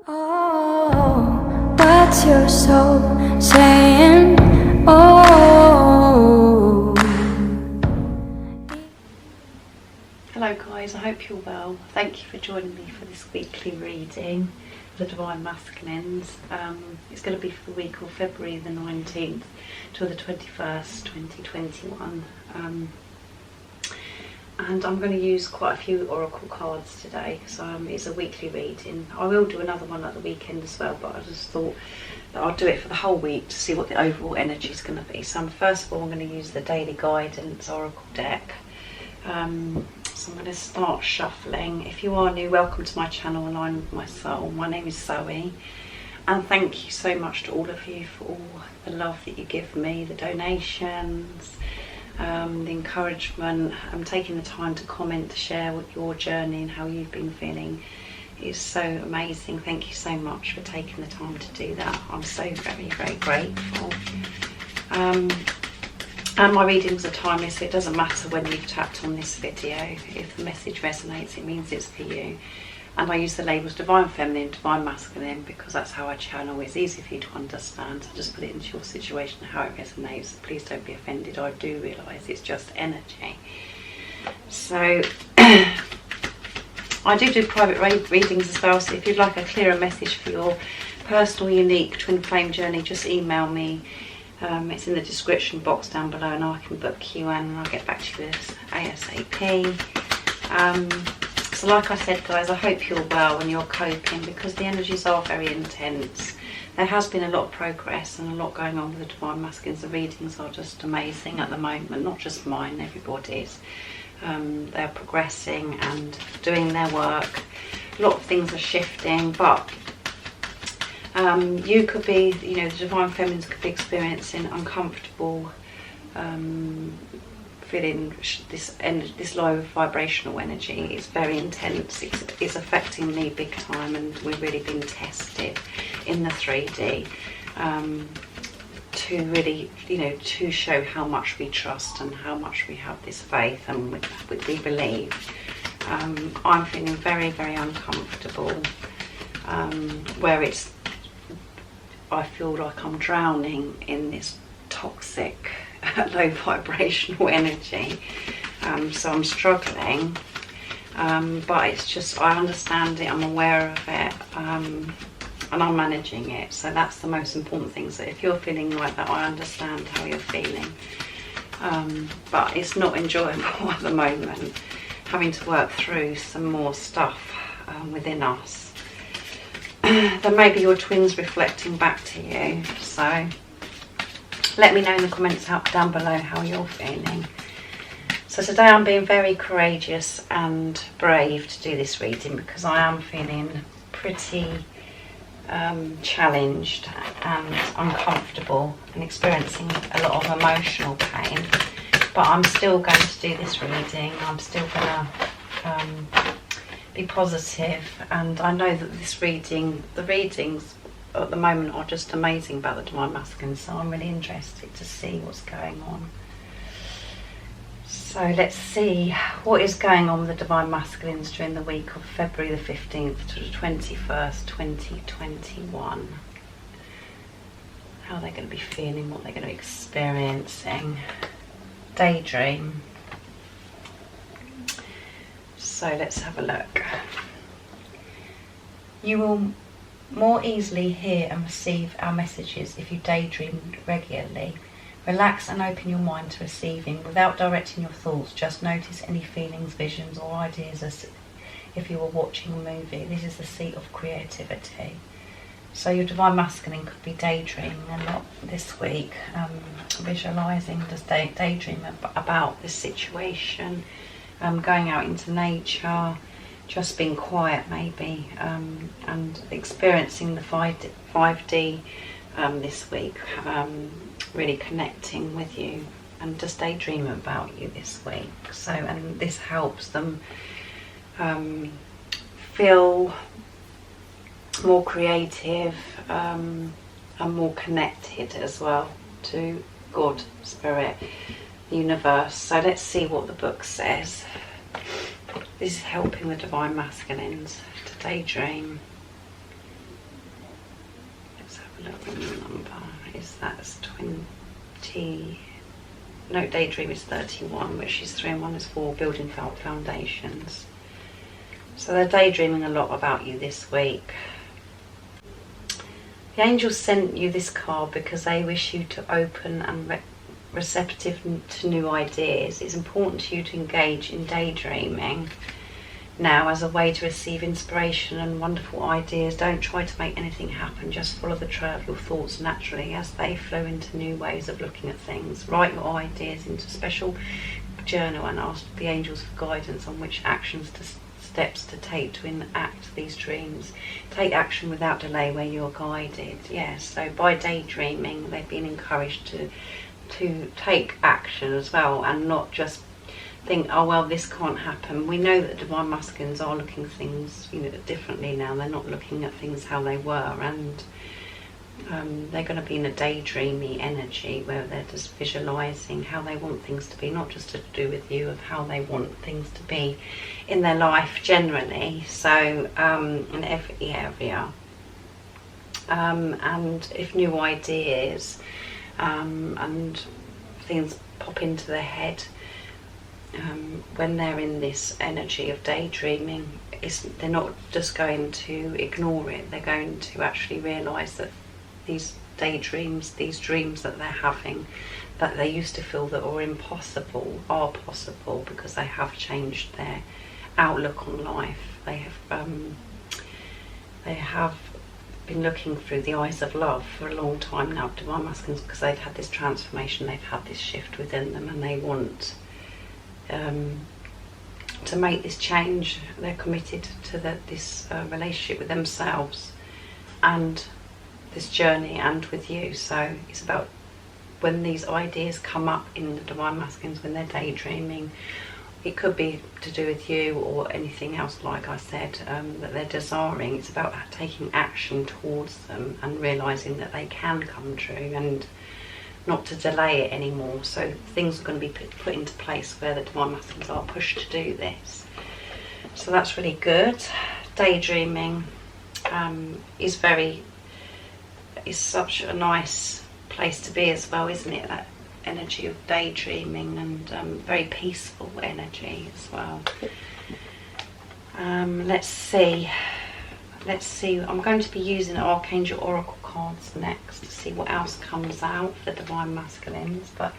Oh, what's your soul saying? Oh. Hello guys, I hope you're well. Thank you for joining me for this weekly reading of the Divine Masculines. It's going to be for the week of February the 19th to the 21st, 2021. And I'm going to use quite a few oracle cards today, so it's a weekly reading. I will do another one at the weekend as well, but I just thought that I'll do it for the whole week to see what the overall energy is going to be. So first of all, I'm going to use the Daily Guidance Oracle deck. So I'm going to start shuffling. If you are new, welcome to my channel, Align with My Soul. My name is Zoe, and thank you so much to all of you for all the love that you give me, the donations, the encouragement, taking the time to comment, to share what your journey and how you've been feeling is so amazing. Thank you so much for taking the time to do that. I'm so very, very grateful. And my readings are timeless, so it doesn't matter when you've tapped on this video. If the message resonates, it means it's for you. And I use the labels Divine Feminine, Divine Masculine, because that's how I channel. It's easy for you to understand. So just put it into your situation, how it resonates. Please don't be offended. I do realise it's just energy. So I do private readings as well. So if you'd like a clearer message for your personal, unique twin flame journey, just email me. It's in the description box down below, and I can book you and I'll get back to you ASAP. So like I said guys, I hope you're well and you're coping, because the energies are very intense. There has been a lot of progress and a lot going on with the Divine Masculines. The readings are just amazing at the moment, not just mine, everybody's. They're progressing and doing their work. A lot of things are shifting, but you could be, the Divine Feminines could be experiencing uncomfortable, feeling this low vibrational energy. It's very intense. It's affecting me big time, and we've really been tested in the 3D to really, to show how much we trust and how much we have this faith and we believe. I'm feeling very, very uncomfortable, where I feel like I'm drowning in this toxic, low vibrational energy. So I'm struggling, but it's just, I understand it, I'm aware of it, and I'm managing it. So that's the most important thing. So if you're feeling like that, I understand how you're feeling, but it's not enjoyable at the moment, having to work through some more stuff within us. There may be your twins reflecting back to you, so let me know in the comments down below how you're feeling. So today I'm being very courageous and brave to do this reading, because I am feeling pretty challenged and uncomfortable and experiencing a lot of emotional pain. But I'm still going to do this reading. I'm still going to be positive, and I know that the readings at the moment are just amazing about the Divine Masculine, so I'm really interested to see what's going on. So let's see what is going on with the Divine Masculines during the week of February the 15th to the 21st, 2021. How they're going to be feeling, what they're going to be experiencing. Daydream. So let's have a look. You will more easily hear and receive our messages if you daydream regularly. Relax and open your mind to receiving without directing your thoughts. Just notice any feelings, visions or ideas as if you were watching a movie. This is the seat of creativity. So your Divine Masculine could be daydreaming a lot this week, visualising, just daydream about this situation, going out into nature, just being quiet maybe, and experiencing the 5D this week, really connecting with you and just daydreaming about you this week. So, and this helps them feel more creative and more connected as well to God, Spirit, the universe. So let's see what the book says. This is helping the Divine Masculines to daydream. look what the number is. That's 20. No, daydream is 31, which is 3 and 1 is 4, building foundations. So they're daydreaming a lot about you this week. The angels sent you this card because they wish you to open and receptive to new ideas. It's important to you to engage in daydreaming now as a way to receive inspiration and wonderful ideas. Don't try to make anything happen, just follow the trail of your thoughts naturally as they flow into new ways of looking at things. Write your ideas into a special journal and ask the angels for guidance on which steps to take to enact these dreams. Take action without delay where you're guided. Yes, so by daydreaming they've been encouraged to take action as well, and not just think, oh well, this can't happen. We know that divine masculines are looking at things, differently now. They're not looking at things how they were, and they're going to be in a daydreamy energy where they're just visualizing how they want things to be, not just to do with you, of how they want things to be in their life generally. So in every area, and if new ideas and things pop into their head, when they're in this energy of daydreaming, they're not just going to ignore it. They're going to actually realise that these daydreams, these dreams that they're having, that they used to feel that were impossible, are possible, because they have changed their outlook on life. They have been looking through the eyes of love for a long time now, divine masculines, because they've had this transformation, they've had this shift within them, and they want to make this change. They're committed to this relationship with themselves and this journey and with you. So it's about when these ideas come up in the divine masculines, when they're daydreaming, it could be to do with you or anything else, like I said, that they're desiring. It's about taking action towards them and realising that they can come true, and not to delay it anymore. So things are going to be put into place where the divine masculines are pushed to do this. So that's really good. Daydreaming is such a nice place to be as well, isn't it? That energy of daydreaming, and very peaceful energy as well. Let's see. I'm going to be using Archangel Oracle cards next to see what else comes out for the divine masculines. But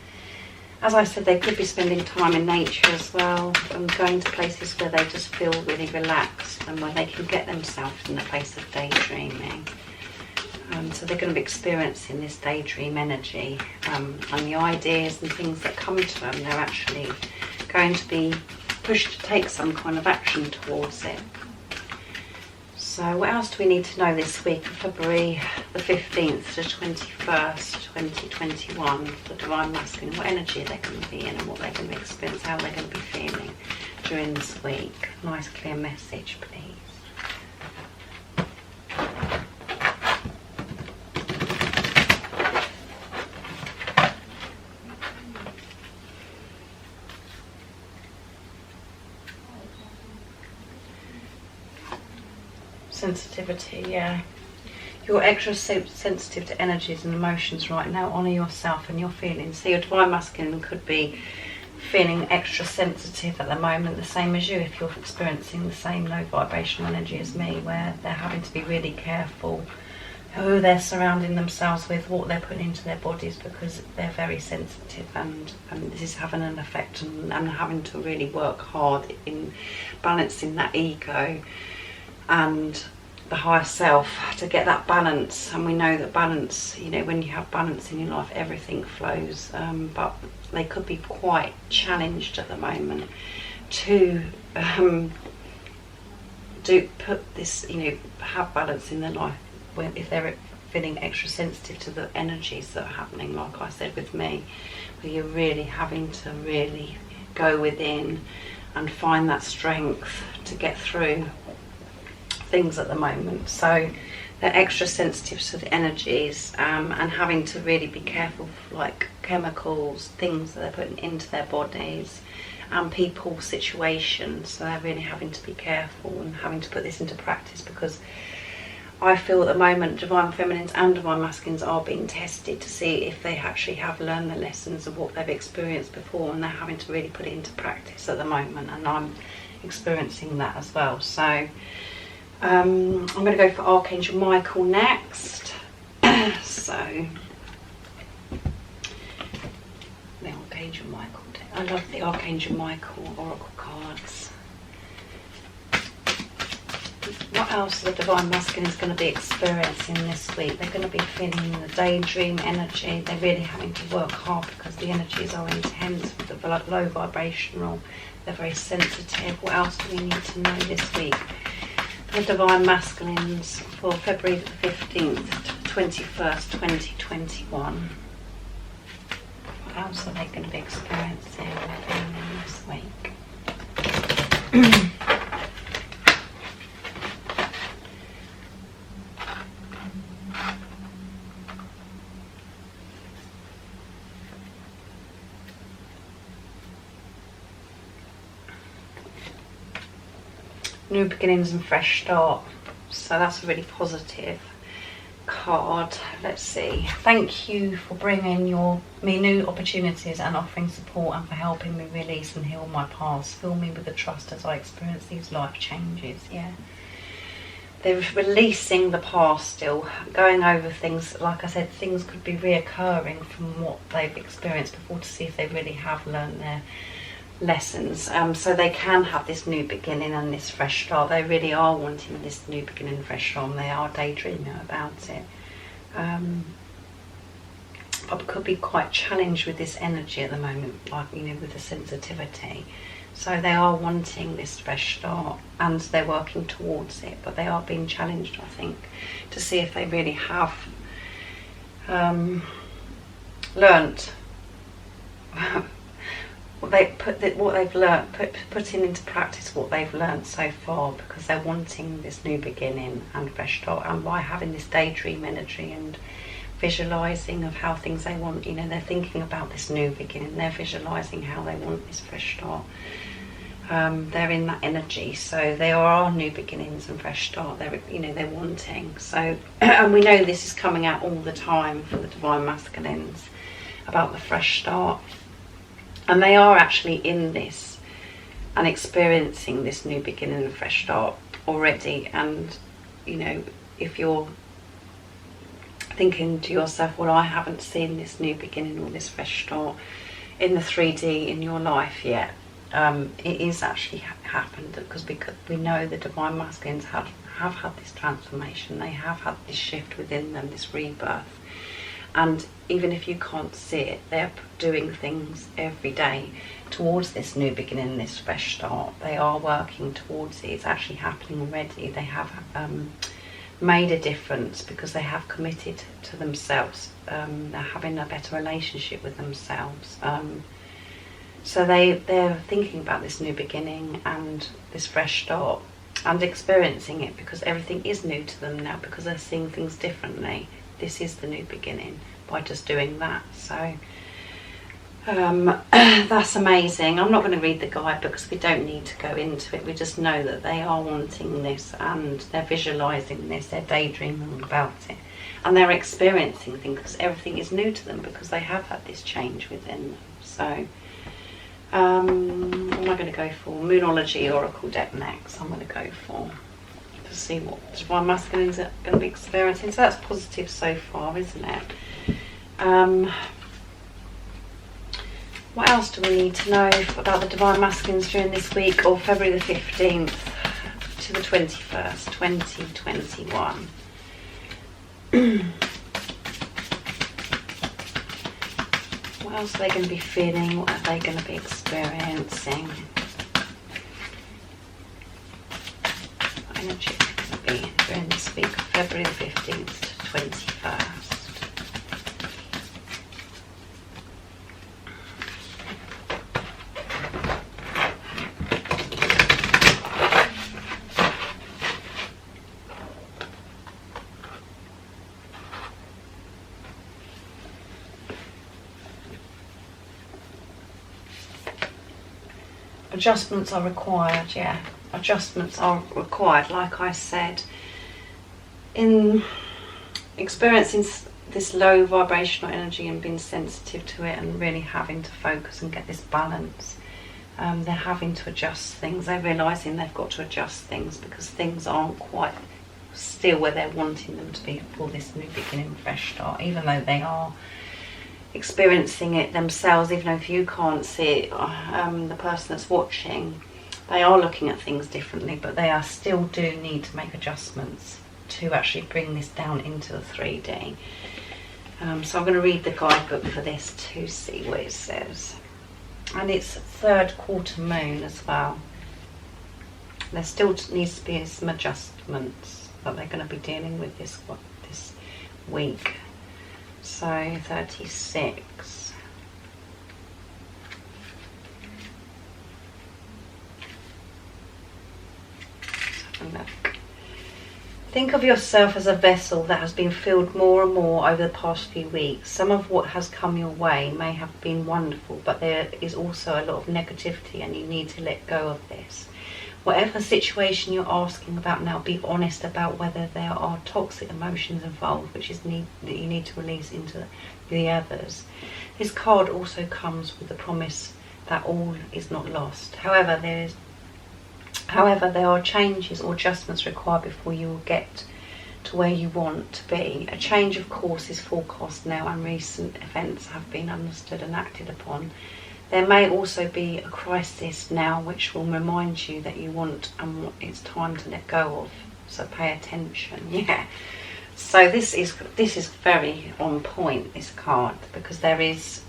as I said, they could be spending time in nature as well, and going to places where they just feel really relaxed and where they can get themselves in the place of daydreaming. So they're going to be experiencing this daydream energy, and the ideas and things that come to them, they're actually going to be pushed to take some kind of action towards it. So what else do we need to know this week, February the 15th to 21st, 2021, for the divine masculine? What energy are they going to be in, and what they're going to experience, how they're going to be feeling during this week? Nice clear message, please. Sensitivity, yeah. You're extra sensitive to energies and emotions right now. Honour yourself and your feelings. So your divine masculine could be feeling extra sensitive at the moment, the same as you, if you're experiencing the same low vibrational energy as me, where they're having to be really careful who they're surrounding themselves with, what they're putting into their bodies, because they're very sensitive, and this is having an effect, and having to really work hard in balancing that ego and the higher self to get that balance. And we know that balance, when you have balance in your life, everything flows, but they could be quite challenged at the moment to put this, have balance in their life if they're feeling extra sensitive to the energies that are happening, like I said with me, where you're really having to really go within and find that strength to get through things at the moment. So they're extra sensitive to the energies, and having to really be careful, like chemicals, things that they're putting into their bodies, and people, situations. So they're really having to be careful and having to put this into practice, because I feel at the moment Divine Feminines and Divine Masculines are being tested to see if they actually have learned the lessons of what they've experienced before, and they're having to really put it into practice at the moment, and I'm experiencing that as well. So I'm going to go for Archangel Michael next. So the Archangel Michael deck. I love the Archangel Michael oracle cards. What else are the Divine Masculines going to be experiencing this week? They're going to be feeling the daydream energy. They're really having to work hard because the energies are intense, the low vibrational. They're very sensitive. What else do we need to know this week? The Divine Masculines for February the 15th to 21st, 2021. What else are they going to be experiencing this week? New beginnings and fresh start. So that's a really positive card. Let's see. Thank you for bringing me new opportunities and offering support, and for helping me release and heal my past. Fill me with the trust as I experience these life changes. Yeah. They're releasing the past still, going over things. Like I said, things could be reoccurring from what they've experienced before, to see if they really have learned their lessons, so they can have this new beginning and this fresh start. They really are wanting this new beginning and fresh start, and they are daydreaming about it, but could be quite challenged with this energy at the moment, like, you know, with the sensitivity. So they are wanting this fresh start, and they're working towards it, but they are being challenged, I think, to see if they really have learnt what they've learnt, putting into practice what they've learnt so far, because they're wanting this new beginning and fresh start. And by having this daydream energy and visualising of how things they want, you know, they're thinking about this new beginning, they're visualising how they want this fresh start. They're in that energy, so there are new beginnings and fresh start. They're wanting. So, and we know this is coming out all the time for the Divine Masculines about the fresh start. And they are actually in this and experiencing this new beginning and fresh start already. And, you know, if you're thinking to yourself, well, I haven't seen this new beginning or this fresh start in the 3D in your life yet, it is actually happened, because we know the Divine Masculines have had this transformation. They have had this shift within them, this rebirth. And even if you can't see it, they're doing things every day towards this new beginning, this fresh start. They are working towards it. It's actually happening already. They have made a difference because they have committed to themselves. They're having a better relationship with themselves. So they're thinking about this new beginning and this fresh start and experiencing it, because everything is new to them now, because they're seeing things differently. This is the new beginning by just doing that. So that's amazing. I'm not going to read the guide because we don't need to go into it. We just know that they are wanting this, and they're visualising this, they're daydreaming about it, and they're experiencing things because everything is new to them, because they have had this change within them. So what am I going to go for? Moonology Oracle deck next. I'm going to go for to see what Divine Masculines are going to be experiencing. So that's positive so far, isn't it? What else do we need to know about the Divine Masculines during this week, or February the 15th to the 21st, 2021? What else are they going to be feeling? What are they going to be experiencing? What energy is going to be during this week, February the 15th to 21st? Adjustments are required, yeah. Adjustments are required. Like I said, in experiencing this low vibrational energy and being sensitive to it and really having to focus and get this balance. They're having to adjust things. They're realising they've got to adjust things because things aren't quite still where they're wanting them to be for this new beginning, fresh start, even though they are experiencing it themselves. Even though if you can't see it, the person that's watching, they are looking at things differently, but they are still do need to make adjustments to actually bring this down into the 3D. So I'm going to read the guidebook for this to see what it says. And it's third quarter moon as well. There still needs to be some adjustments that they're going to be dealing with this week. So 36. Let's have a look. Think of yourself as a vessel that has been filled more and more over the past few weeks. Some of what has come your way may have been wonderful, but there is also a lot of negativity and you need to let go of this. Whatever situation you're asking about now, be honest about whether there are toxic emotions involved, which is that you need to release into the others. This card also comes with the promise that all is not lost. However, there are changes or adjustments required before you will get to where you want to be. A change of course is forecast now and recent events have been understood and acted upon. There may also be a crisis now which will remind you that you want and it's time to let go of. So pay attention. Yeah. So this is very on point, this card, because there is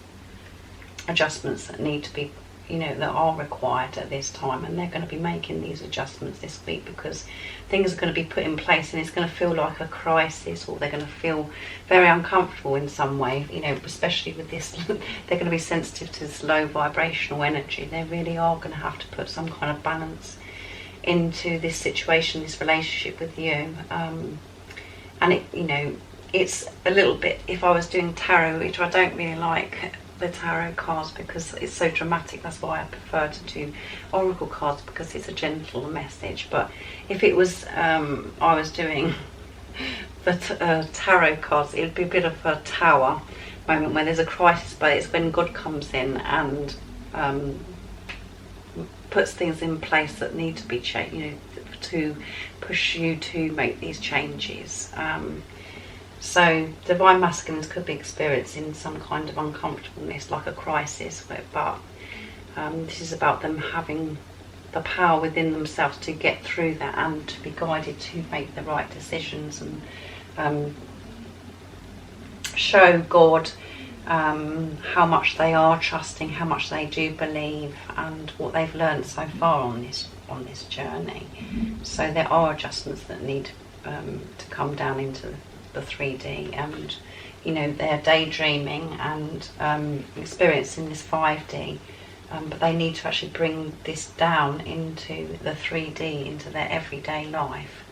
adjustments that need to be, that are required at this time, and they're going to be making these adjustments this week because things are going to be put in place and it's going to feel like a crisis, or they're going to feel very uncomfortable in some way, especially with this. They're going to be sensitive to this low vibrational energy. They really are going to have to put some kind of balance into this situation, this relationship with you. And it's a little bit, if I was doing tarot, which I don't really like the tarot cards because it's so dramatic, that's why I prefer to do oracle cards, because it's a gentle message. But if it was I was doing the tarot cards, it would be a bit of a tower moment where there's a crisis, but it's when God comes in and puts things in place that need to be changed, to push you to make these changes. So divine masculines could be experiencing some kind of uncomfortableness, like a crisis, but this is about them having the power within themselves to get through that and to be guided to make the right decisions and show God how much they are trusting, how much they do believe, and what they've learned so far on this journey. So there are adjustments that need to come down into the 3D, and they're daydreaming and experiencing this 5D, but they need to actually bring this down into the 3D, into their everyday life.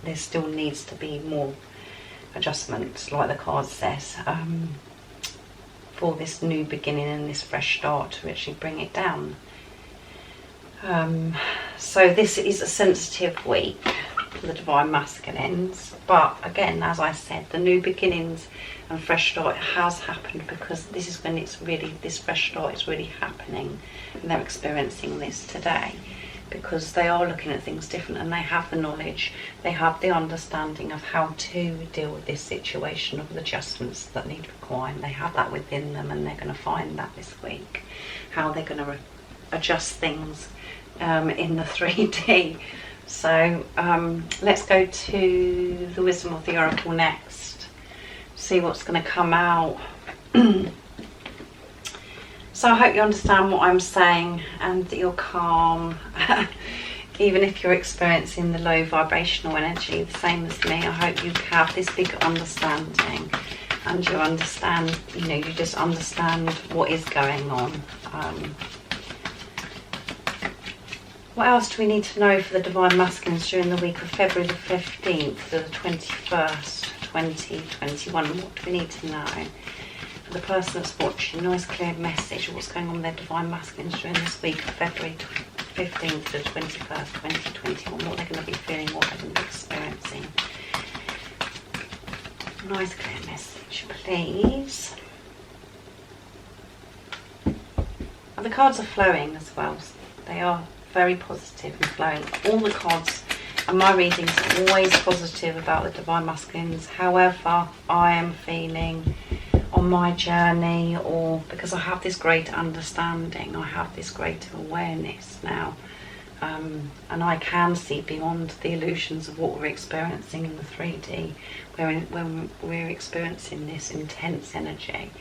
There still needs to be more adjustments, like the card says, for this new beginning and this fresh start to actually bring it down. So this is a sensitive week for the divine masculines, but again, as I said, the new beginnings and fresh start has happened because this is when it's really, this fresh start is really happening, and they're experiencing this today because they are looking at things different and they have the knowledge, they have the understanding of how to deal with this situation of the adjustments that need requiring. They have that within them, and they're going to find that this week, how they're going to adjust things in the 3D. So let's go to the wisdom of the oracle next, see what's going to come out. So I hope you understand what I'm saying and that you're calm. Even if you're experiencing the low vibrational energy, the same as me, I hope you have this big understanding, and you understand, you just understand what is going on. What else do we need to know for the divine masculines during the week of February the 15th to the 21st, 2021? What do we need to know? For the person that's watching, nice clear message of what's going on with their divine masculines during this week of February 15th to the 21st, 2021. What they're going to be feeling, what they're going to be experiencing. nice clear message, please. And the cards are flowing as well. They are very positive and flowing. All the cards and my readings are always positive about the Divine Masculines. However, I am feeling on my journey, or because I have this greater understanding, I have this greater awareness now, and I can see beyond the illusions of what we're experiencing in the 3D, when we're experiencing this intense energy.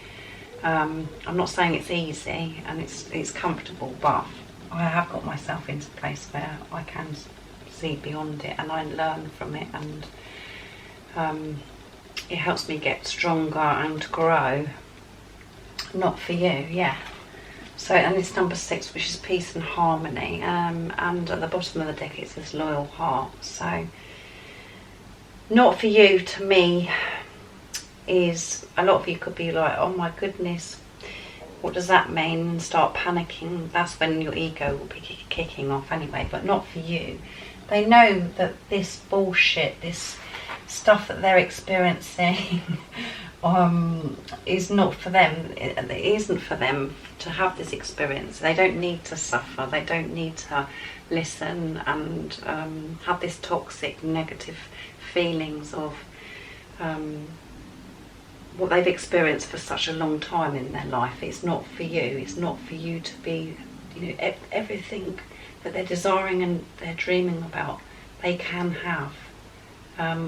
I'm not saying it's easy and it's comfortable, but I have got myself into a place where I can see beyond it and I learn from it, and it helps me get stronger and grow. Not for you, yeah. So, and this number 6, which is peace and harmony, and at the bottom of the deck it says loyal heart. So, not for you, to me, is, a lot of you could be like, oh my goodness, what does that mean, and start panicking. That's when your ego will be kicking off anyway, but not for you. They know that this bullshit, this stuff that they're experiencing is not for them. It isn't for them to have this experience. They don't need to suffer. They don't need to listen and have this toxic, negative feelings of what they've experienced for such a long time in their life. It's not for you. It's not for you to be, you know, everything that they're desiring and they're dreaming about, they can have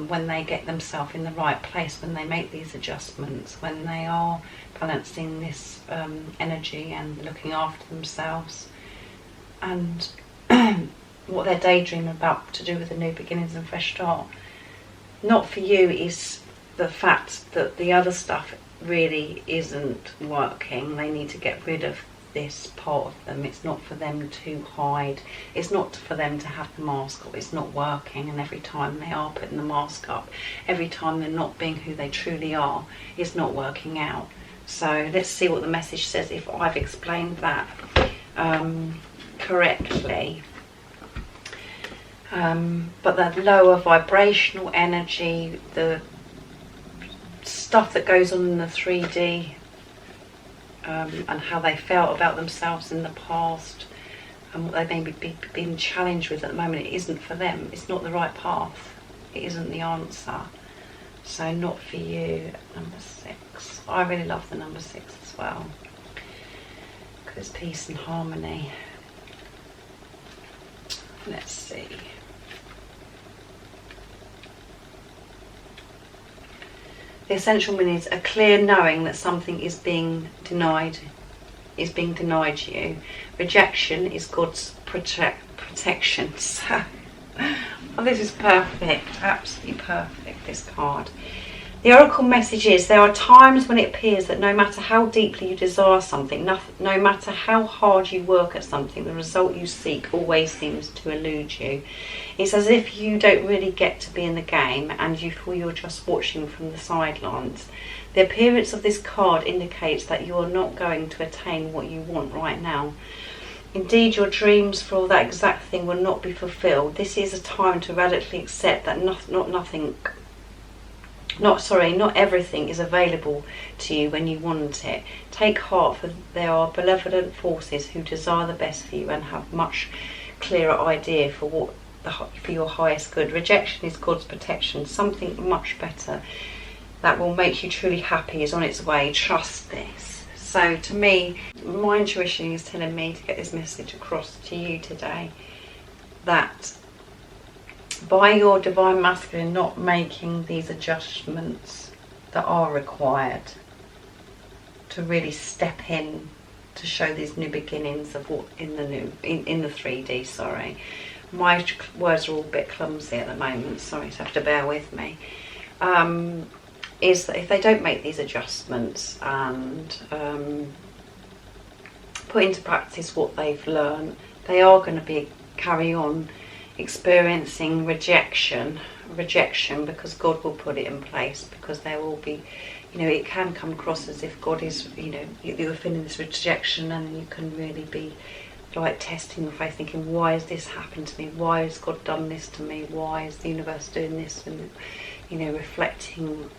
when they get themselves in the right place, when they make these adjustments, when they are balancing this energy and looking after themselves, and what they're daydreaming about to do with the new beginnings and fresh start. Not for you is the fact that the other stuff really isn't working. They need to get rid of this part of them. It's not for them to hide. It's not for them to have the mask up. It's not working, and every time they are putting the mask up, every time they're not being who they truly are, it's not working out. So let's see what the message says, if I've explained that correctly. But the lower vibrational energy, the stuff that goes on in the 3D, and how they felt about themselves in the past, and what they may be being challenged with at the moment, it isn't for them. It's not the right path. It isn't the answer. So not for you, number 6. I really love the number 6 as well, because peace and harmony. Let's see. The essential meaning is a clear knowing that something is being denied you. Rejection is God's protection. So, oh, this is perfect, absolutely perfect, this card. The oracle message is, there are times when it appears that no matter how deeply you desire something, no matter how hard you work at something, the result you seek always seems to elude you. It's as if you don't really get to be in the game and you feel you're just watching from the sidelines. The appearance of this card indicates that you are not going to attain what you want right now. Indeed, your dreams for that exact thing will not be fulfilled. This is a time to radically accept that not everything is available to you when you want it. Take heart, for there are benevolent forces who desire the best for you and have much clearer idea for your highest good. Rejection is God's protection. Something much better that will make you truly happy is on its way. Trust this. So to me, my intuition is telling me to get this message across to you today, that by your divine masculine not making these adjustments that are required to really step in to show these new beginnings of what in the 3D, sorry. My words are all a bit clumsy at the moment, sorry, so you have to bear with me. Is that if they don't make these adjustments and put into practice what they've learned, they are going to carry on experiencing rejection, because God will put it in place, because there will be, you know, it can come across as if God is, you know, you're feeling this rejection, and you can really be like testing your faith, thinking, why has this happened to me? Why has God done this to me? Why is the universe doing this? And you know, reflecting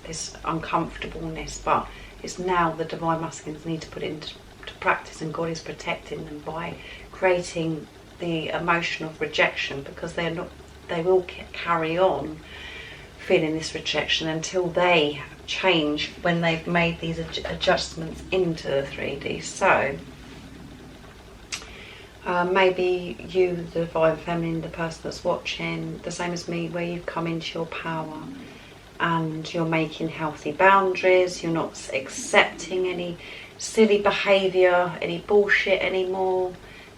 this uncomfortableness, but it's now the divine masculines need to put it into practice, and God is protecting them by creating the emotion of rejection, because they will carry on feeling this rejection until they change when they've made these adjustments into the 3D. So maybe you, the divine feminine, the person that's watching, the same as me, where you've come into your power and you're making healthy boundaries, you're not accepting any silly behaviour, any bullshit anymore.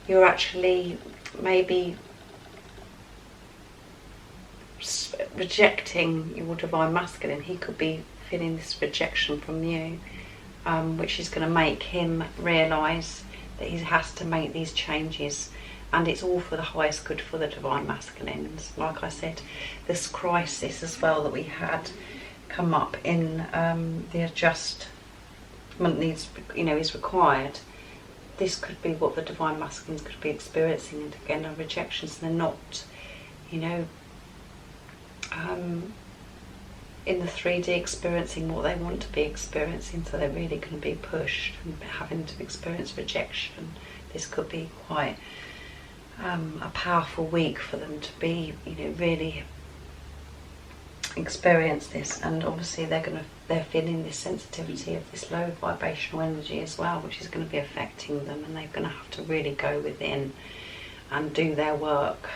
You're actually maybe rejecting your divine masculine. He could be feeling this rejection from you, which is going to make him realise that he has to make these changes, and it's all for the highest good for the divine masculines. Like I said, this crisis as well that we had come up in the adjustment needs, you know, is required. This could be what the divine masculines could be experiencing, and again, a rejection. So they're not, you know, in the 3D experiencing what they want to be experiencing, so they're really going to be pushed and having to experience rejection. This could be quite a powerful week for them to be, you know, really experience this. And obviously they're feeling this sensitivity of this low vibrational energy as well, which is going to be affecting them, and they're going to have to really go within and do their work,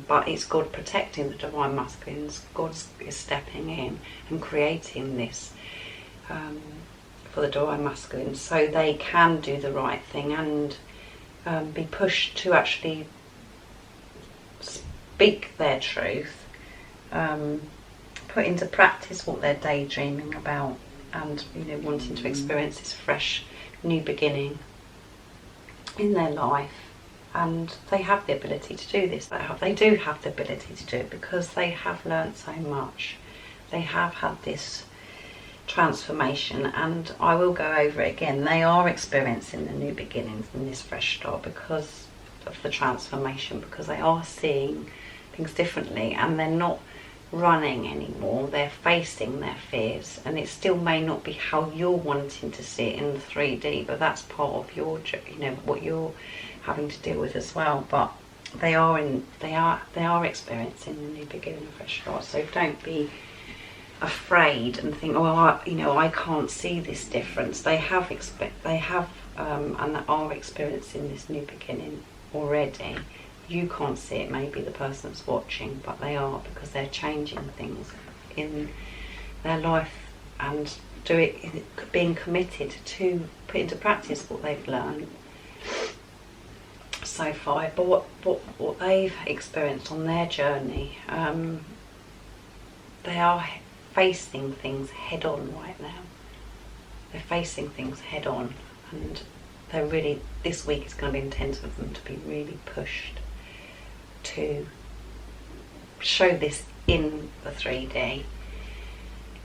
but it's God protecting the divine masculines. God is stepping in and creating this for the divine masculines, so they can do the right thing and be pushed to actually speak their truth, put into practice what they're daydreaming about, and, you know, wanting to experience this fresh new beginning in their life. And they have the ability to do this. They do have the ability to do it because they have learnt so much. They have had this transformation, and I will go over it again. They are experiencing the new beginnings and this fresh start because of the transformation, because they are seeing things differently, and they're not running anymore. They're facing their fears, and it still may not be how you're wanting to see it in the 3D, but that's part of your, you know, what you're having to deal with as well. But they are experiencing the new beginning, fresh start. So don't be afraid and think, oh, I can't see this difference. They have and they are experiencing this new beginning already. You can't see it, maybe the person that's watching, but they are, because they're changing things in their life and being committed to put into practice what they've learned so far. But what they've experienced on their journey, they are facing things head on right now. They're facing things head on, and they're really, this week is going to be intense for them to be really pushed to show this in the 3D.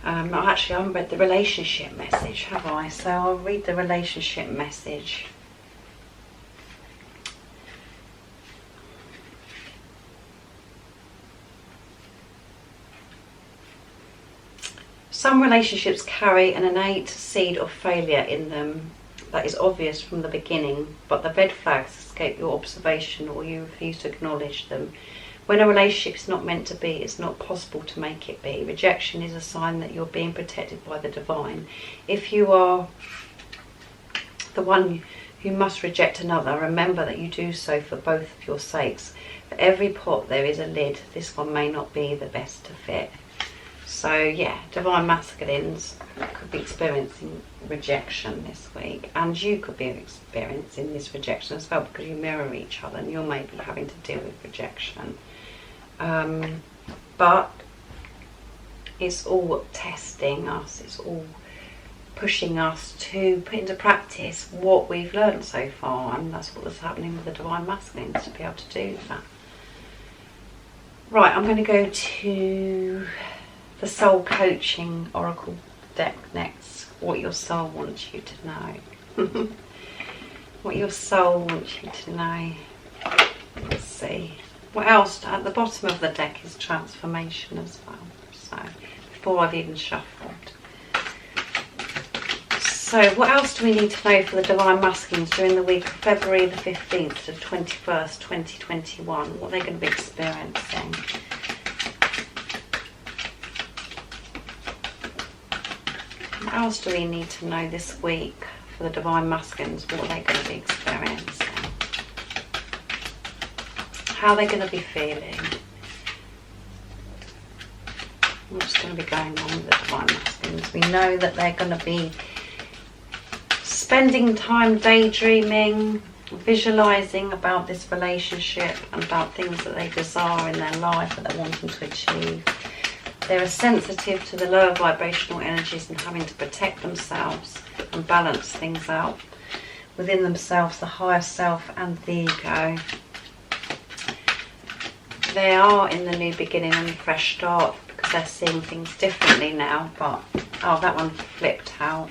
Actually, I haven't read the relationship message, have I? So I'll read the relationship message. Some relationships carry an innate seed of failure in them that is obvious from the beginning, but the red flags escape your observation or you refuse to acknowledge them. When a relationship is not meant to be, it's not possible to make it be. Rejection is a sign that you're being protected by the divine. If you are the one who must reject another, remember that you do so for both of your sakes. For every pot there is a lid. This one may not be the best to fit. So yeah, divine masculines could be experiencing rejection this week, and you could be experiencing this rejection as well, because you mirror each other and you're maybe having to deal with rejection. But it's all testing us, it's all pushing us to put into practice what we've learned so far, and that's what was happening with the divine masculines, to be able to do that. Right, I'm going to go to the soul coaching oracle deck next. What your soul wants you to know. What your soul wants you to know. Let's see. What else? At the bottom of the deck is transformation as well. So, before I've even shuffled. So, what else do we need to know for the Divine Masculines during the week of February the 15th to 21st, 2021? What are they going to be experiencing? What else do we need to know this week for the Divine Masculines? What are they going to be experiencing? How are they going to be feeling? What's going to be going on with the Divine Masculines? We know that they're going to be spending time daydreaming, visualising about this relationship and about things that they desire in their life that they're wanting to achieve. They're sensitive to the lower vibrational energies and having to protect themselves and balance things out within themselves, the higher self and the ego. They are in the new beginning and fresh start because they're seeing things differently now. But, oh, that one flipped out.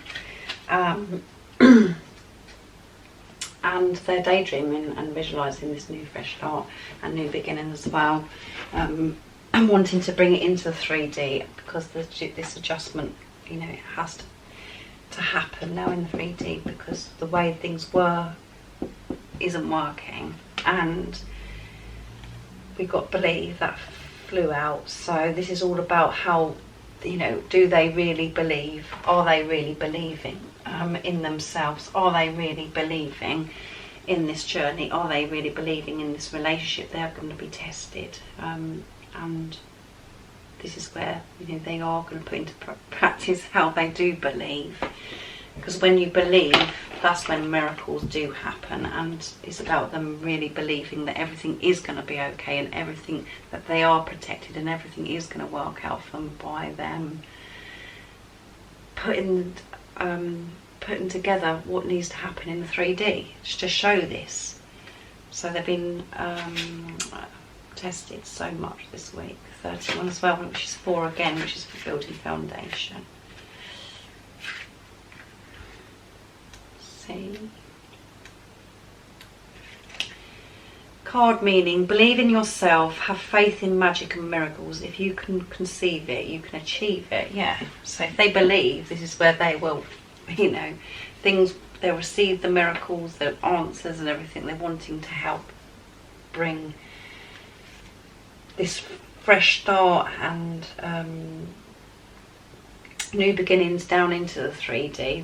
And they're daydreaming and visualising this new fresh start and new beginning as well. And wanting to bring it into the 3D because this adjustment, you know, it has to happen now in the 3D because the way things were isn't working. And we got believe that flew out. So this is all about how, you know, do they really believe? Are they really believing in themselves? Are they really believing in this journey? Are they really believing in this relationship? They are going to be tested, and this is where, you know, they are going to put into practice how they do believe. Because when you believe, that's when miracles do happen, and it's about them really believing that everything is going to be okay and everything, that they are protected and everything is going to work out for them by them putting together what needs to happen in the 3D just to show this. So they've been tested so much this week. 31 as well, which is 4 again, which is for building foundation. Card meaning, believe in yourself, have faith in magic and miracles. If you can conceive it, you can achieve it. Yeah, so if they believe, this is where they will, you know, they'll receive the miracles, the answers and everything. They're wanting to help bring this fresh start and new beginnings down into the 3D.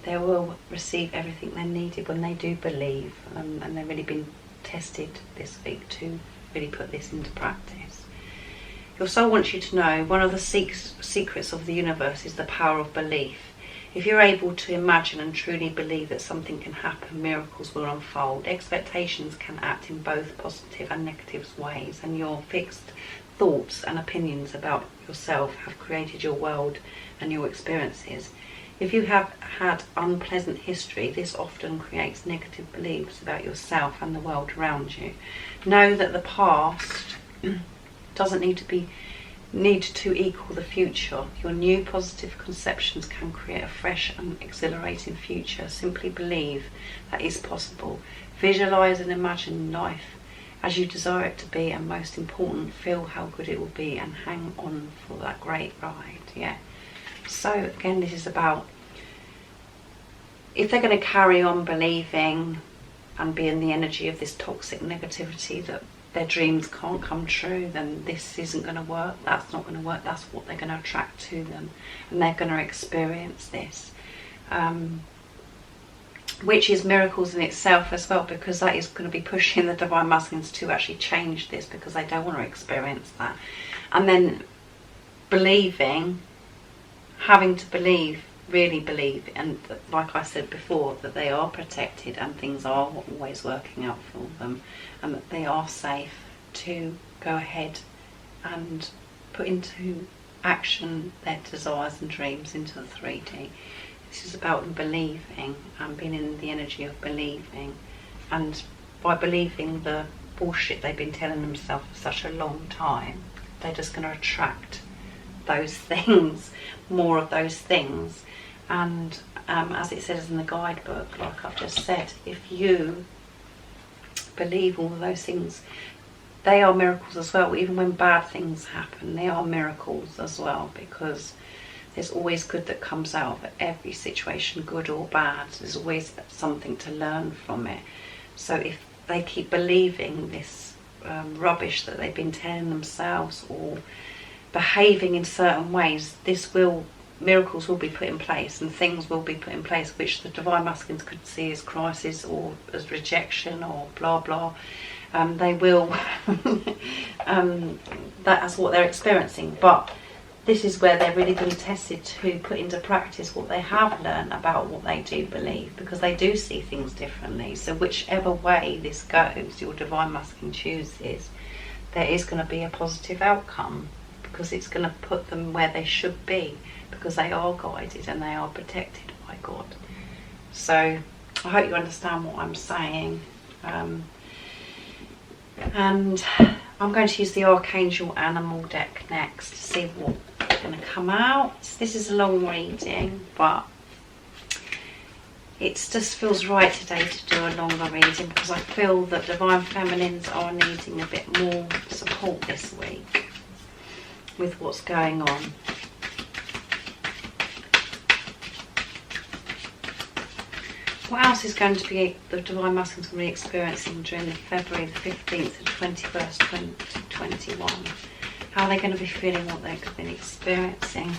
They will receive everything they needed when they do believe, and they've really been tested this week to really put this into practice. Your soul wants you to know one of the secrets of the universe is the power of belief. If you're able to imagine and truly believe that something can happen, miracles will unfold. Expectations can act in both positive and negative ways, and your fixed thoughts and opinions about yourself have created your world and your experiences. If you have had unpleasant history, this often creates negative beliefs about yourself and the world around you. Know that the past doesn't need to equal the future. Your new positive conceptions can create a fresh and exhilarating future. Simply believe that is possible. Visualize and imagine life as you desire it to be, and most important, feel how good it will be and hang on for that great ride. Yeah. So again, this is about, if they're going to carry on believing and be in the energy of this toxic negativity that their dreams can't come true, then this isn't going to work, that's not going to work, that's what they're going to attract to them, and they're going to experience this, which is miracles in itself as well, because that is going to be pushing the Divine Masculines to actually change this, because they don't want to experience that. And then believing, having to believe, really believe, and like I said before, that they are protected and things are always working out for them, and that they are safe to go ahead and put into action their desires and dreams into the 3D. This is about them believing and being in the energy of believing, and by believing the bullshit they've been telling themselves for such a long time, they're just going to attract those things, more of those things. And as it says in the guidebook, like I've just said, if you believe all of those things, they are miracles as well. Even when bad things happen, they are miracles as well, because there's always good that comes out of every situation, good or bad. There's always something to learn from it. So if they keep believing this rubbish that they've been telling themselves, or behaving in certain ways, miracles will be put in place, and things will be put in place which the Divine Masculines could see as crisis or as rejection or blah blah. They will that's what they're experiencing. But this is where they're really being tested to put into practice what they have learned about what they do believe, because they do see things differently. So whichever way this goes, your Divine Masculine chooses, there is going to be a positive outcome, because it's going to put them where they should be, because they are guided and they are protected by God. So I hope you understand what I'm saying. And I'm going to use the Archangel Animal deck next to see what's going to come out. This is a long reading, but it just feels right today to do a longer reading, because I feel that Divine Feminines are needing a bit more support this week with what's going on. What else is going to be the Divine Masculines going to be experiencing during the February the 15th to 21st, 2021? How are they going to be feeling, what they've been experiencing?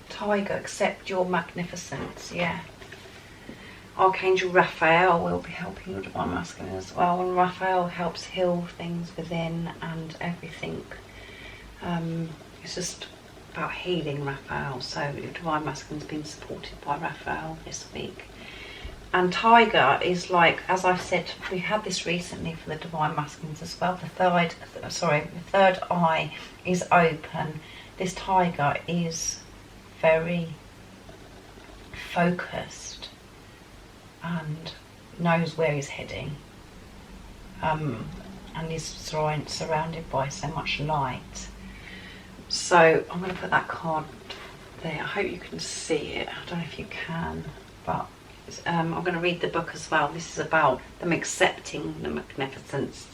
Tiger, accept your magnificence. Yeah. Archangel Raphael will be helping the Divine Masculine as well, and Raphael helps heal things within and everything. It's just about healing, Raphael. So the Divine Masculine's been supported by Raphael this week. And Tiger is like, as I've said, we had this recently for the Divine Masculines as well. The third eye is open. This Tiger is very focused and knows where he's heading, and is surrounded by so much light. So I'm going to put that card there. I hope you can see it. I don't know if you can, but I'm going to read the book as well. This is about them accepting the magnificence,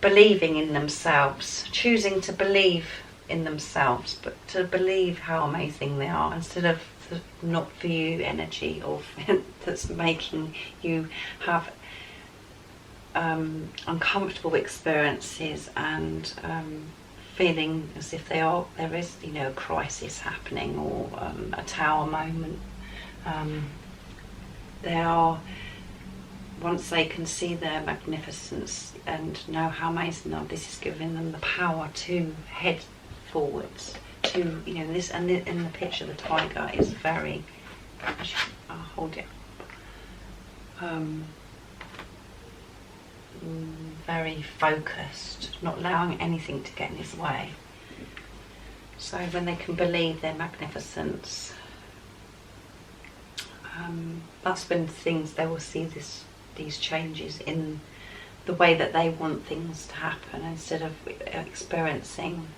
believing in themselves, choosing to believe in themselves, but to believe how amazing they are, instead of the not for you energy of that's making you have uncomfortable experiences and feeling as if there is a crisis happening, or a tower moment. They are, once they can see their magnificence and know how amazing they are, this is giving them the power to head forwards to this. And in the picture, the tiger is very, I'll hold it very focused, not allowing anything to get in his way. So when they can believe their magnificence, that's when they will see these changes in the way that they want things to happen, instead of experiencing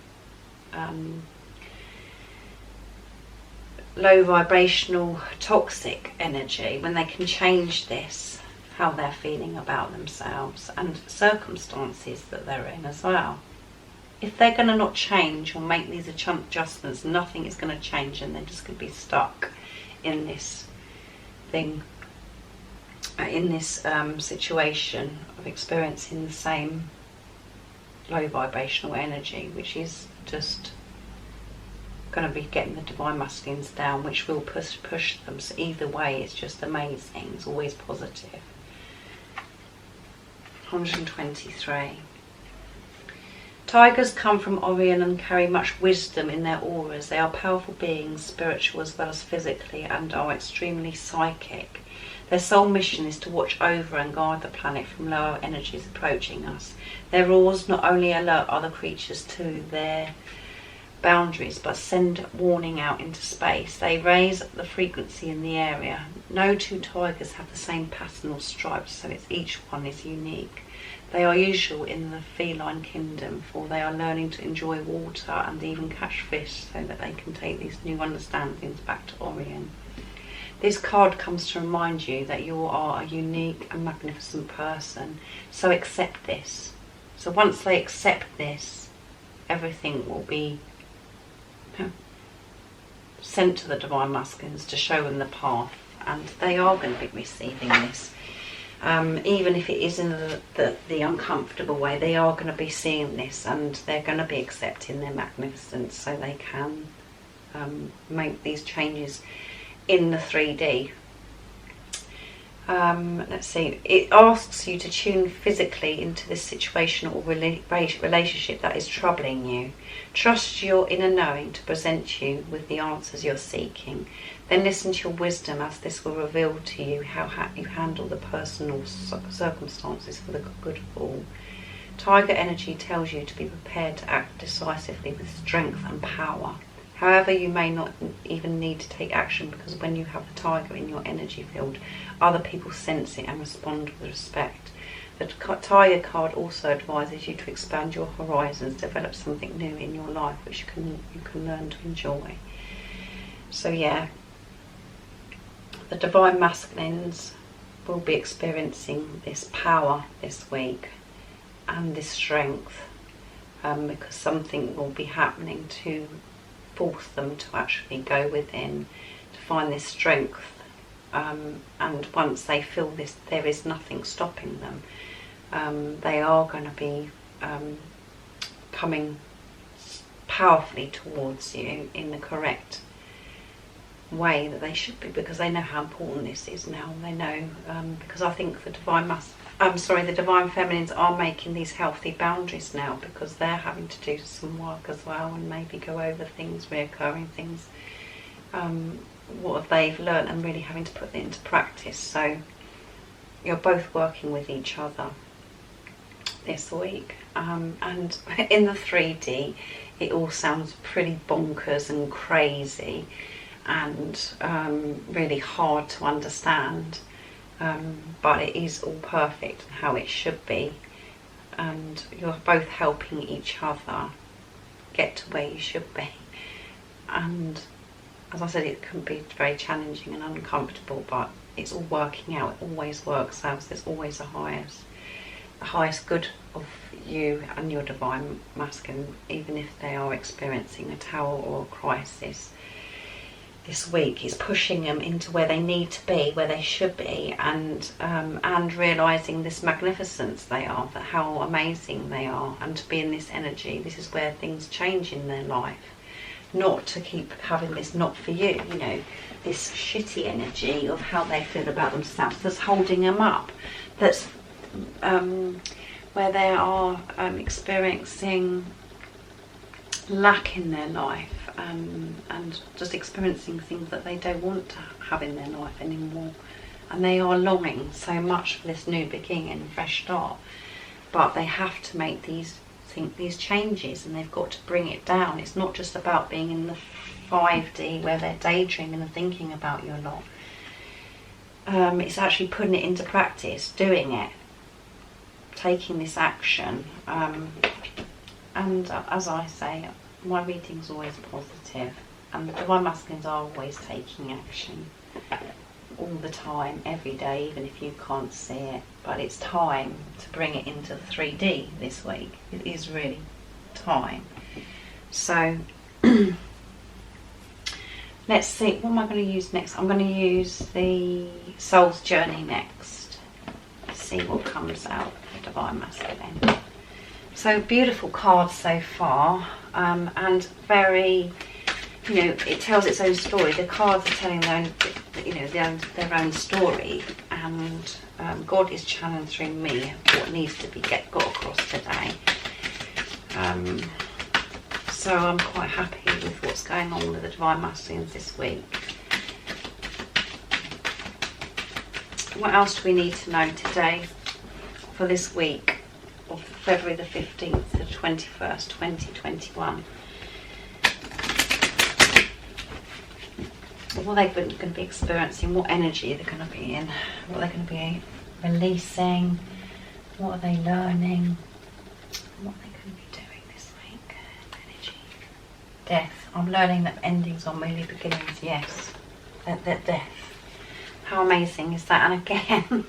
low vibrational toxic energy. When they can change this, how they're feeling about themselves and circumstances that they're in as well. If they're going to not change or make these adjustments, nothing is going to change, and they're just going to be stuck in this thing, in this situation of experiencing the same low vibrational energy, which is just going to be getting the Divine Masculines down, which will push them. So either way, it's just amazing. It's always positive. 123. Tigers come from Orion and carry much wisdom in their auras. They are powerful beings, spiritual as well as physically, and are extremely psychic. Their sole mission is to watch over and guard the planet from lower energies approaching us. Their roars not only alert other creatures to their boundaries, but send warning out into space. They raise the frequency in the area. No two tigers have the same pattern or stripes, so each one is unique. They are usual in the feline kingdom, for they are learning to enjoy water and even catch fish so that they can take these new understandings back to Orion. This card comes to remind you that you are a unique and magnificent person, so accept this. So once they accept this, everything will be sent to the Divine Masculines to show them the path, and they are going to be receiving this. Even if it is in the uncomfortable way, they are going to be seeing this, and they're going to be accepting their magnificence so they can make these changes in the 3D. Let's see, it asks you to tune physically into this situation or relationship that is troubling you. Trust your inner knowing to present you with the answers you're seeking. Then listen to your wisdom, as this will reveal to you how you handle the personal circumstances for the good of all. Tiger energy tells you to be prepared to act decisively with strength and power. However, you may not even need to take action, because when you have the tiger in your energy field, other people sense it and respond with respect. The tiger card also advises you to expand your horizons, develop something new in your life which you can learn to enjoy. So yeah, the Divine Masculines will be experiencing this power this week and this strength, because something will be happening to force them to actually go within, to find this strength, and once they feel this, there is nothing stopping them. They are going to be coming powerfully towards you in the correct way that they should be, because they know how important this is now. They know, because I think the Divine Feminines are making these healthy boundaries now, because they're having to do some work as well, and maybe go over things, reoccurring things, what they've learned, and really having to put it into practice. So you're both working with each other this week, and in the 3D it all sounds pretty bonkers and crazy and really hard to understand. But it is all perfect how it should be, and you're both helping each other get to where you should be. And as I said, it can be very challenging and uncomfortable, but it's all working out. It always works out. There's always the highest good of you and your Divine Masculine, even if they are experiencing a tower or a crisis. This week is pushing them into where they need to be, where they should be, and realising this magnificence they are, that how amazing they are, and to be in this energy. This is where things change in their life, not to keep having this not for you, you know, this shitty energy of how they feel about themselves that's holding them up, that's where they are experiencing lack in their life, and just experiencing things that they don't want to have in their life anymore, and they are longing so much for this new beginning and fresh start, but they have to make these changes, and they've got to bring it down. It's not just about being in the 5D where they're daydreaming and thinking about you a lot. It's actually putting it into practice, doing it, taking this action, and as I say, my reading's always positive, and the Divine Masculines are always taking action all the time, every day, even if you can't see it. But it's time to bring it into the 3D this week. It is really time. So let's see, what am I going to use next? I'm going to use the Soul's Journey next. See what comes out of Divine Masculine. So beautiful cards so far, and very, you know, it tells its own story. The cards are telling their own, you know, their own story, and God is channeling through me what needs to be got across today. So I'm quite happy with what's going on with the Divine Masculines this week. What else do we need to know today for this week of February the 15th to the 21st, 2021? What they're going to be experiencing, what energy they're going to be in, what they're going to be releasing, What are they learning? What are they going to be doing this week? Energy. Death. I'm learning that endings are merely beginnings. Yes. That death. How amazing is that? And again,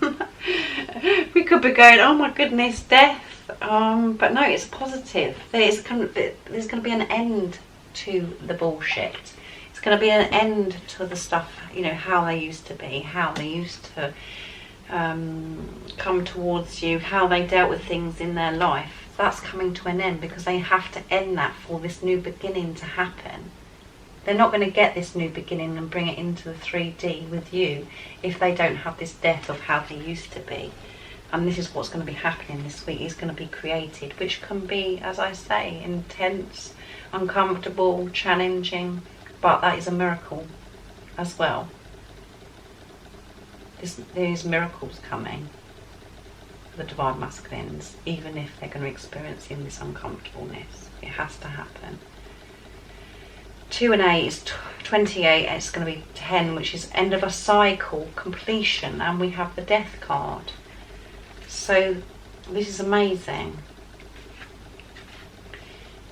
we could be going, oh my goodness, death. But no, it's positive. There's going to be an end to the bullshit. It's going to be an end to the stuff, you know, how they used to be, how they used to come towards you, how they dealt with things in their life. That's coming to an end because they have to end that for this new beginning to happen. They're not going to get this new beginning and bring it into the 3D with you if they don't have this death of how they used to be. And this is what's going to be happening this week. Is going to be created, which can be, as I say, intense, uncomfortable, challenging, but that is a miracle as well. There's miracles coming for the Divine Masculines, even if they're going to experience in this uncomfortableness. It has to happen. 2 and 8 is 28, and it's going to be 10, which is end of a cycle, completion, and we have the death card. So this is amazing.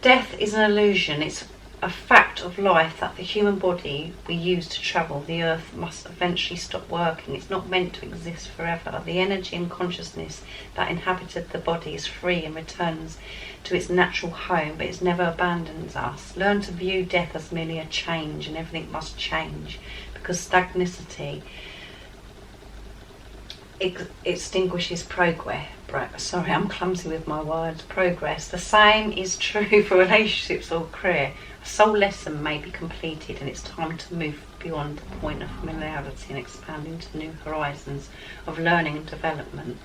Death is an illusion. It's a fact of life that the human body we use to travel the earth must eventually stop working. It's not meant to exist forever. The energy and consciousness that inhabited the body is free and returns to its natural home, but it never abandons us. Learn to view death as merely a change, and everything must change, because stagnicity extinguishes progress. Sorry, I'm clumsy with my words. Progress. The same is true for relationships or career. A soul lesson may be completed, and it's time to move beyond the point of familiarity and expand into new horizons of learning and development.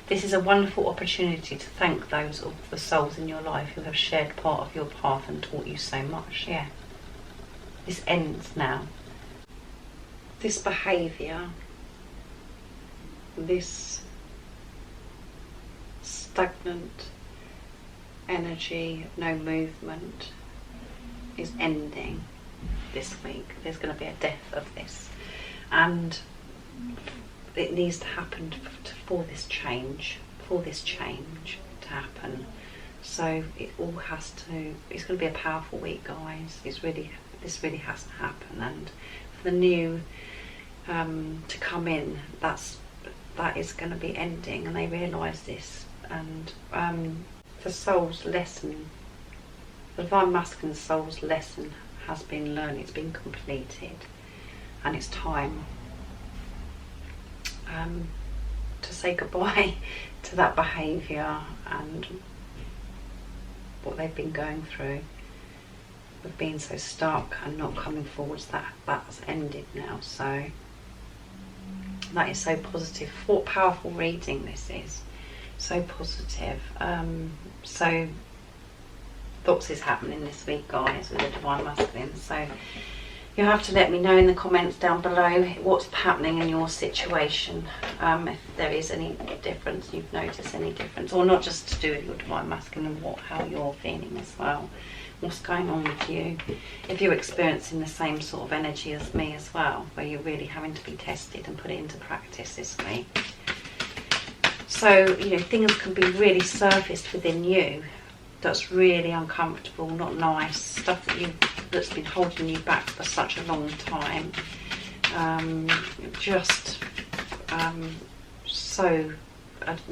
This is a wonderful opportunity to thank those of the souls in your life who have shared part of your path and taught you so much. Yeah. This ends now. This behaviour, this stagnant energy, no movement, is ending this week. There's going to be a death of this, and it needs to happen for this change to happen. So it all has to, it's going to be a powerful week, guys. This really has to happen, and for the new to come in, that is going to be ending, and they realise this. And the soul's lesson, the Divine Masculine soul's lesson has been learned, it's been completed, and it's time to say goodbye to that behaviour and what they've been going through with being so stuck and not coming forwards. That's ended now. So that is so positive. What powerful reading this is. So positive. So lots is happening this week, guys, with the Divine Masculine. So you'll have to let me know in the comments down below what's happening in your situation, if there is any difference, you've noticed any difference, or not just to do with your Divine Masculine, how you're feeling as well, what's going on with you, if you're experiencing the same sort of energy as me as well, where you're really having to be tested and put it into practice this week. So, you know, things can be really surfaced within you that's really uncomfortable, not nice, stuff that's been holding you back for such a long time.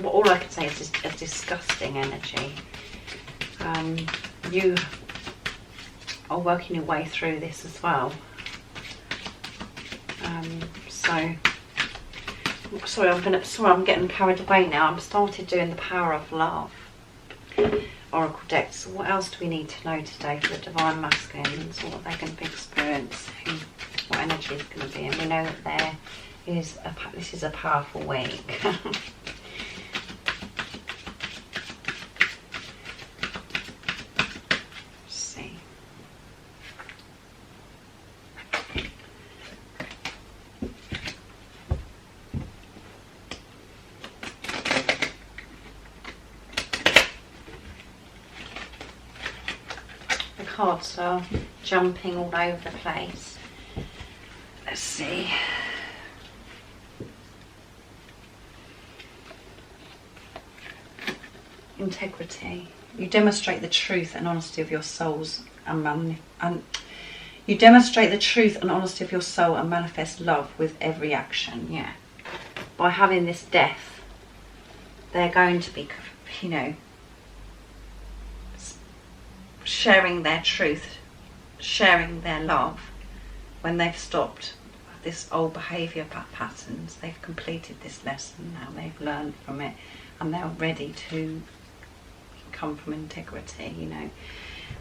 All I can say is just a disgusting energy. You are working your way through this as well. Sorry, I'm getting carried away now. I've started doing the Power of Love Oracle decks. So what else do we need to know today for the Divine Masculines? What are they going to be experiencing? What energy is going to be? And we know that this is a powerful week. Cards are jumping all over the place. Let's see. integrity. You demonstrate the truth and honesty of your souls and you demonstrate the truth and honesty of your soul and manifest love with every action. Yeah. By having this death, they're going to be, you know, sharing their truth, sharing their love. When they've stopped this old behaviour patterns, they've completed this lesson now, they've learned from it, and they're ready to come from integrity, you know,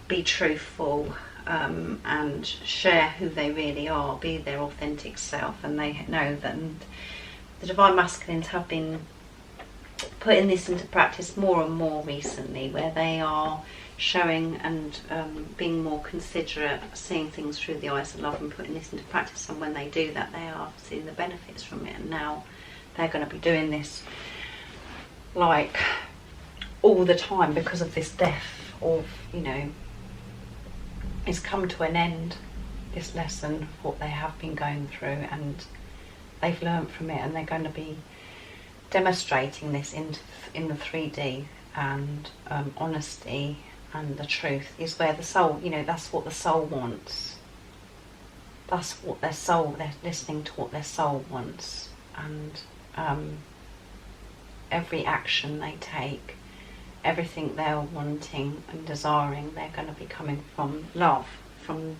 be truthful, and share who they really are, be their authentic self. And they know that, and the Divine Masculines have been putting this into practice more and more recently, where they are showing and being more considerate, seeing things through the eyes of love and putting this into practice. And when they do that, they are seeing the benefits from it, and now they're going to be doing this like all the time, because of this death of, you know, it's come to an end, this lesson of what they have been going through, and they've learned from it, and they're going to be demonstrating this in the 3D. And honesty and the truth is where the soul, you know, that's what the soul wants. That's what their soul, they're listening to what their soul wants. And every action they take, everything they're wanting and desiring, they're going to be coming from love, and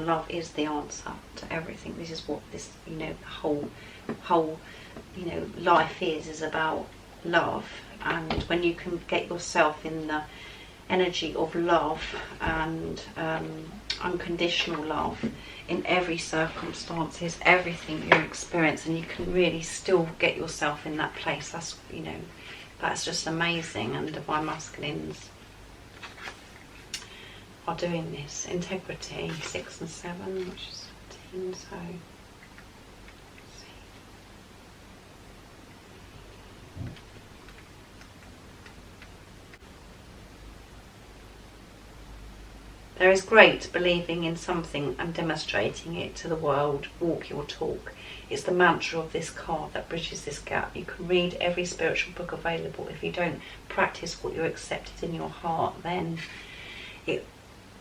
love is the answer to everything. This is what this, you know, the whole, you know, life is about love. And when you can get yourself in the energy of love and unconditional love in every circumstances, everything you experience, and you can really still get yourself in that place, that's, you know, that's just amazing. And Divine Masculines are doing this. Integrity, 6 and 7, which is 15, so let's see. There is great believing in something and demonstrating it to the world. Walk your talk. It's the mantra of this card that bridges this gap. You can read every spiritual book available. If you don't practice what you accepted in your heart, then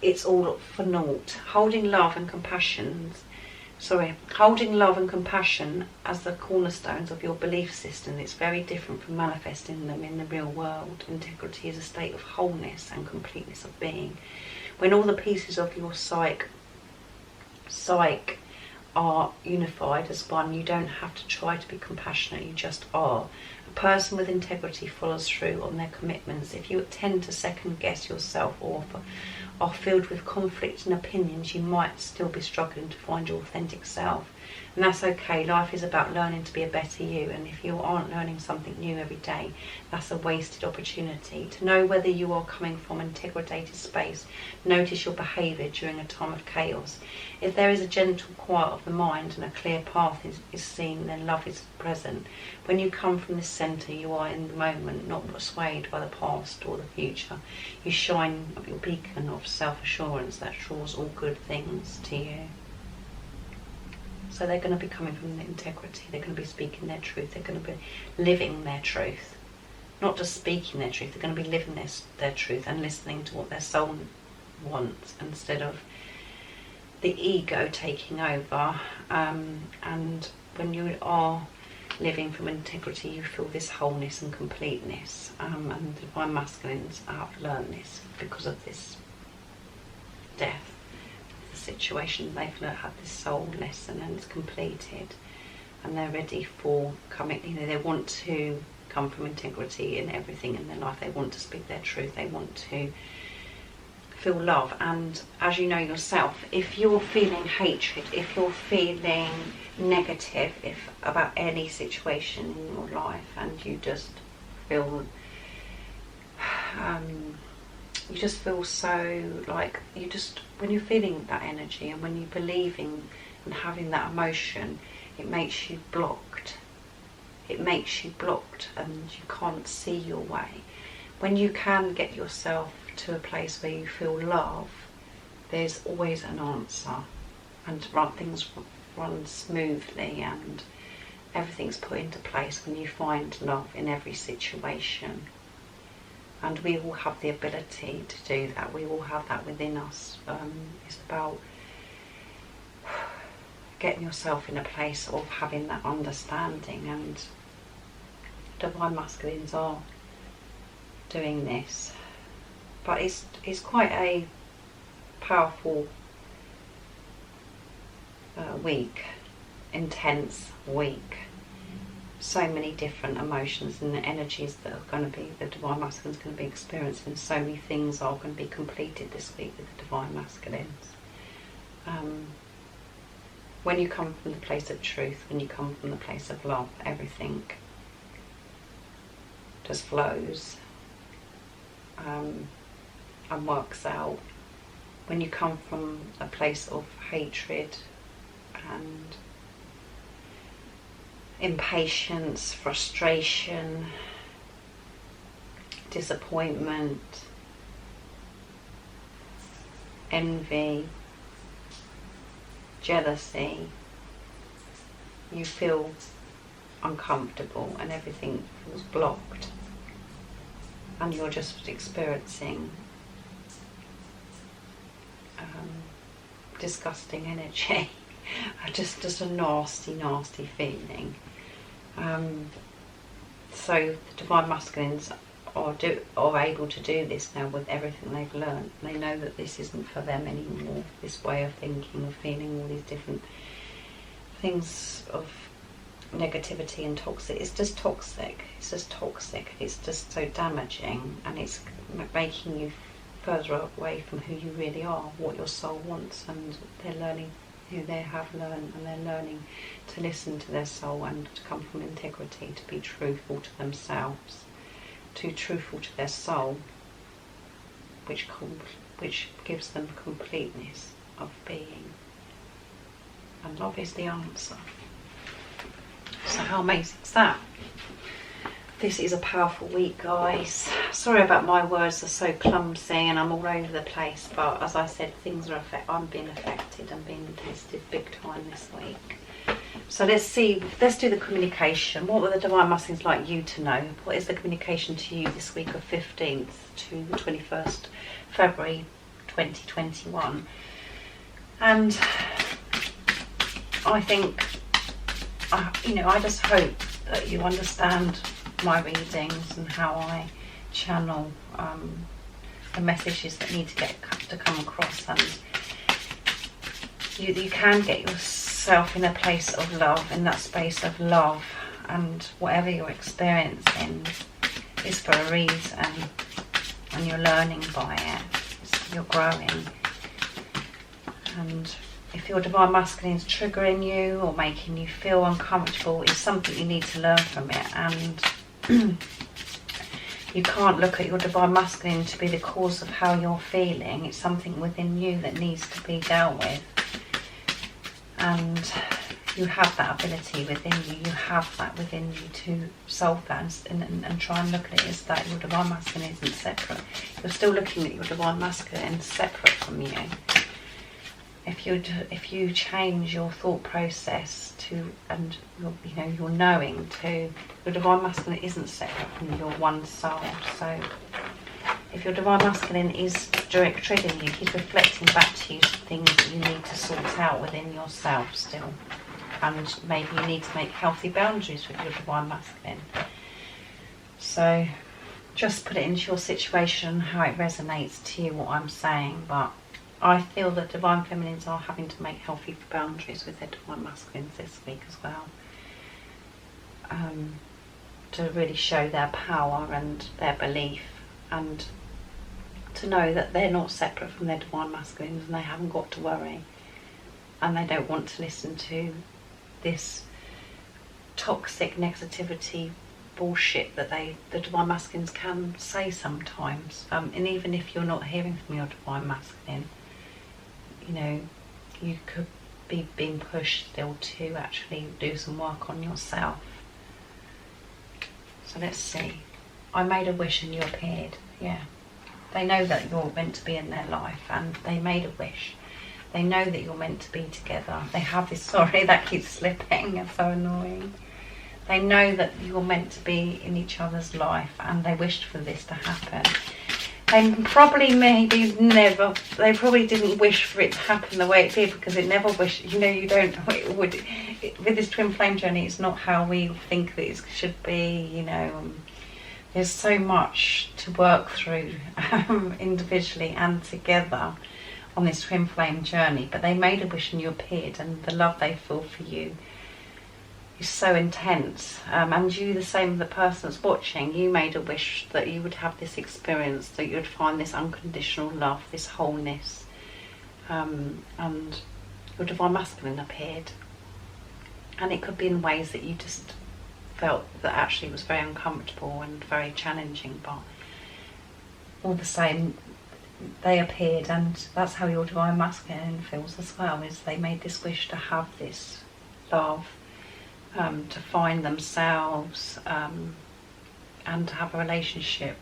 it's all for naught. Holding love and compassion as the cornerstones of your belief system, it's very different from manifesting them in the real world. Integrity is a state of wholeness and completeness of being. When all the pieces of your psyche are unified as one, you don't have to try to be compassionate, you just are. A person with integrity follows through on their commitments. If you tend to second guess yourself or are filled with conflict and opinions, you might still be struggling to find your authentic self. And that's okay. Life is about learning to be a better you, and if you aren't learning something new every day, that's a wasted opportunity. To know whether you are coming from an integrated space, notice your behaviour during a time of chaos. If there is a gentle quiet of the mind and a clear path is seen, then love is present. When you come from this centre, you are in the moment, not swayed by the past or the future. You shine your beacon of self-assurance that draws all good things to you. So they're going to be coming from the integrity, they're going to be speaking their truth, they're going to be living their truth. Not just speaking their truth, they're going to be living their truth and listening to what their soul wants, instead of the ego taking over. And when you are living from integrity, you feel this wholeness and completeness. And the Divine Masculines have learned this because of this death. Situation, they've had this soul lesson and it's completed, and they're ready for coming, you know, they want to come from integrity in everything in their life. They want to speak their truth, they want to feel love. And as you know yourself, if you're feeling hatred, if you're feeling negative about any situation in your life, and you just feel so like, when you're feeling that energy and when you're believing and having that emotion, it makes you blocked. It makes you blocked and you can't see your way. When you can get yourself to a place where you feel love, there's always an answer, and things run smoothly and everything's put into place when you find love in every situation. And we all have the ability to do that. We all have that within us. It's about getting yourself in a place of having that understanding, and divine masculines are doing this. But it's quite a powerful week, intense week. So many different emotions and energies that are going to be, the divine masculine is going to be experiencing. So many things are going to be completed this week with the divine masculines. When you come from the place of truth, when you come from the place of love, everything just flows and works out. When you come from a place of hatred and impatience, frustration, disappointment, envy, jealousy, you feel uncomfortable and everything feels blocked, and you're just experiencing disgusting energy. just a nasty feeling. So the divine masculines are able to do this now with everything they've learned. They know that this isn't for them anymore, this way of thinking, of feeling all these different things of negativity and toxic. It's just toxic. It's just so damaging, and it's making you further away from who you really are, what your soul wants. And they're learning who they have learned, and they're learning to listen to their soul and to come from integrity, to be truthful to themselves, to truthful to their soul, which gives them completeness of being. And love is the answer. So how amazing is that? This is a powerful week, guys. Sorry about my words, are so clumsy and I'm all over the place, but as I said, things are I'm being affected and being tested big time this week. So let's do the communication. What would the divine masculines like you to know? What is the communication to you this week of 15th to the 21st February 2021? And I think, I just hope that you understand my readings and how I channel the messages that need to come across, and you can get yourself in a place of love, in that space of love, and whatever you're experiencing is for a reason, and you're learning by it, you're growing. And if your divine masculine is triggering you or making you feel uncomfortable, it's something you need to learn from it. And you can't look at your divine masculine to be the cause of how you're feeling. It's something within you that needs to be dealt with. And you have that ability within you. You have that within you to solve that and try and look at it as that your divine masculine isn't separate. You're still looking at your divine masculine separate from you. If you change your thought process to, and your knowing to, your divine masculine isn't separate from your one soul. So if your divine masculine is triggering you, he's reflecting back to you things that you need to sort out within yourself still. And maybe you need to make healthy boundaries with your divine masculine. So just put it into your situation, how it resonates to you, what I'm saying. But I feel that divine feminines are having to make healthy boundaries with their divine masculines this week as well, to really show their power and their belief, and to know that they're not separate from their divine masculines, and they haven't got to worry, and they don't want to listen to this toxic negativity bullshit that the divine masculines can say sometimes. And even if you're not hearing from your divine masculine, you could be being pushed still to actually do some work on yourself. So let's see. I made a wish and you appeared. Yeah. They know that you're meant to be in their life, and they made a wish. They know that you're meant to be together. They have this, sorry, that keeps slipping, it's so annoying. They know that you're meant to be in each other's life, and they wished for this to happen. They probably they probably didn't wish for it to happen the way it did, because it never wished, you know, you don't, it would, with this twin flame journey, it's not how we think that it should be, you know. There's so much to work through individually and together on this twin flame journey, but they made a wish and you appeared, and the love they feel for you is so intense. And you, the same, the person that's watching, you made a wish that you would have this experience, that you would find this unconditional love, this wholeness, and your divine masculine appeared. And it could be in ways that you just felt that actually was very uncomfortable and very challenging, but all the same they appeared, and that's how your divine masculine feels as well, is they made this wish to have this love, to find themselves, and to have a relationship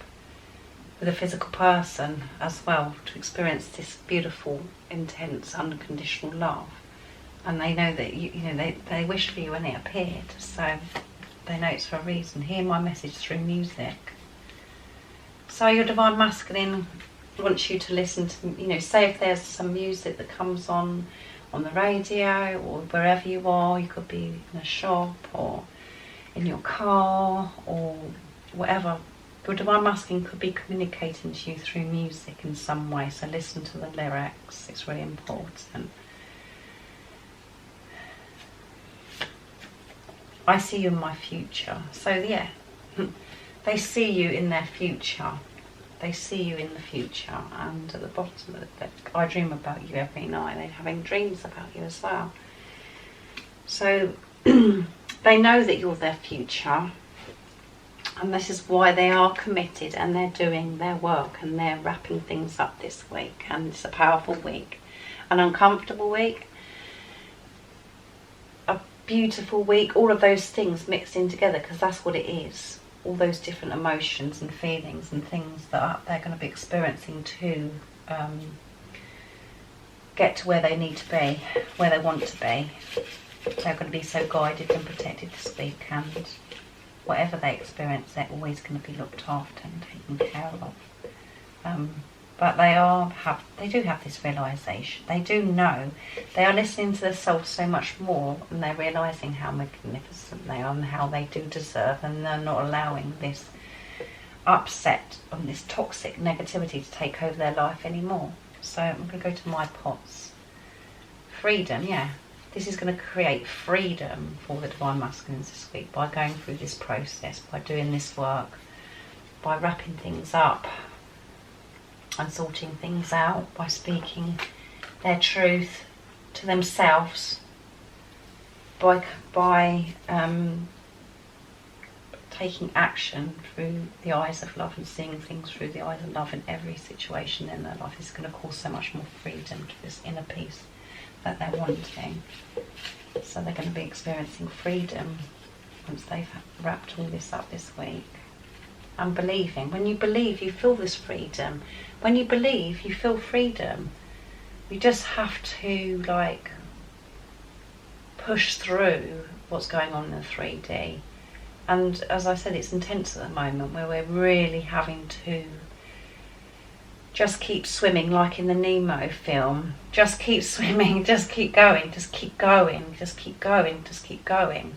with a physical person as well, to experience this beautiful, intense, unconditional love. And they know that you know, they wished for you and it appeared, so they know it's for a reason. Hear my message through music. So your divine masculine wants you to listen to, you know, say if there's some music that comes on the radio or wherever you are, you could be in a shop or in your car or whatever. Your divine masculine could be communicating to you through music in some way, so listen to the lyrics, it's really important. I see you in my future. So yeah, they see you in their future. They see you in the future, and at the bottom of the book, I dream about you every night. They're having dreams about you as well. So they know that you're their future, and this is why they are committed, and they're doing their work, and they're wrapping things up this week. And it's a powerful week, an uncomfortable week, a beautiful week, all of those things mixed in together, because that's what it is. All those different emotions and feelings and things that they're going to be experiencing to get to where they need to be, where they want to be. They're going to be so guided and protected this week, and whatever they experience, they're always going to be looked after and taken care of. But they do have this realisation. They do know. They are listening to their soul so much more, and they're realising how magnificent they are and how they do deserve, and they're not allowing this upset and this toxic negativity to take over their life anymore. So I'm going to go to my pots. Freedom, yeah. This is going to create freedom for the divine masculines this week by going through this process, by doing this work, by wrapping things up and sorting things out, by speaking their truth to themselves, by taking action through the eyes of love and seeing things through the eyes of love in every situation in their life. Is going to cause so much more freedom to this inner peace that they're wanting. So they're going to be experiencing freedom once they've wrapped all this up this week. And believing. When you believe, you feel this freedom. When you believe, you feel freedom. You just have to push through what's going on in the 3D. And as I said, it's intense at the moment, where we're really having to just keep swimming, like in the Nemo film. Just keep swimming, just keep going, just keep going, just keep going, just keep going.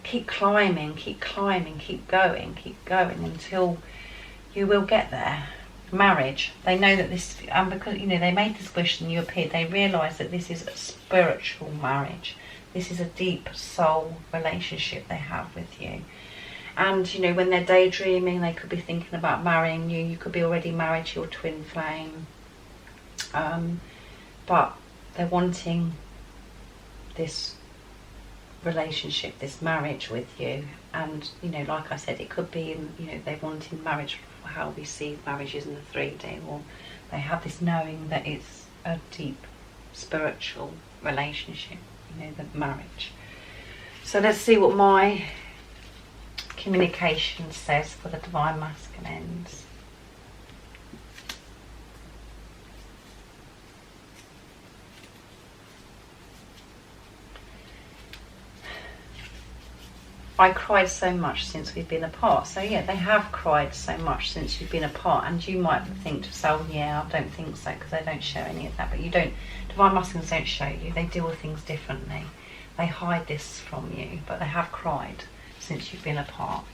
Keep climbing, keep climbing, keep going until you will get there. Marriage. They know that this, and because, you know, they made this wish and you appeared, they realise that this is a spiritual marriage. This is a deep soul relationship they have with you. And, you know, when they're daydreaming, they could be thinking about marrying you. You could be already married to your twin flame. But they're wanting this relationship, this marriage with you. And, you know, like I said, it could be, you know, they want in marriage how we see marriages in the 3D, or they have this knowing that it's a deep spiritual relationship, you know, the marriage. So let's see what my communication says for the divine masculines. I cried so much since we've been apart. So yeah, they have cried so much since you've been apart. And you might think to yourself, yeah, I don't think so, because they don't show any of that. But you don't, divine masculines don't show you. They deal with things differently. They hide this from you, but they have cried since you've been apart.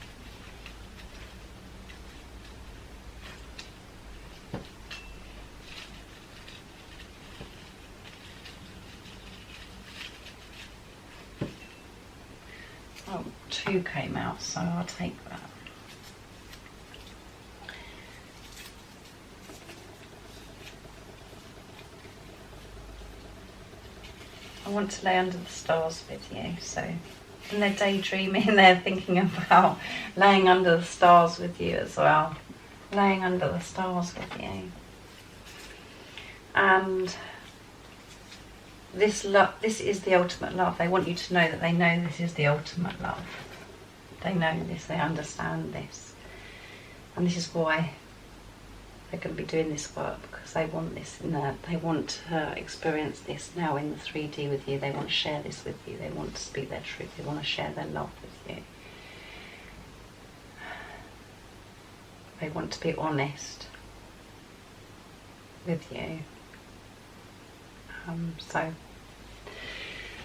Oh, 2 came out, so I'll take that. I want to lay under the stars with you, so when they're daydreaming, they're thinking about laying under the stars with you as well. Laying under the stars with you. And this love, this is the ultimate love. They want you to know that they know this is the ultimate love. They know this, they understand this. And this is why they're going to be doing this work, because they want this in there. They want to experience this now in the 3D with you. They want to share this with you. They want to speak their truth. They want to share their love with you. They want to be honest with you. So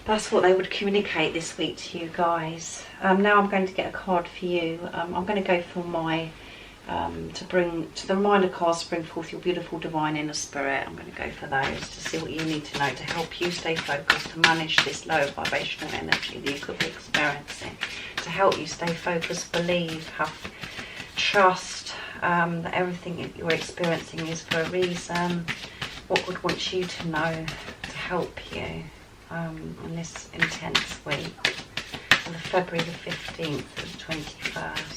that's what they would communicate this week to you guys. Now I'm going to get a card for you. I'm going to go for my to the reminder cards to bring forth your beautiful divine inner spirit. I'm going to go for those to see what you need to know to help you stay focused, to manage this low vibrational energy that you could be experiencing, to help you stay focused, believe, have trust that everything that you're experiencing is for a reason. What God wants you to know to help you in this intense week, on the February the 15th to the 21st.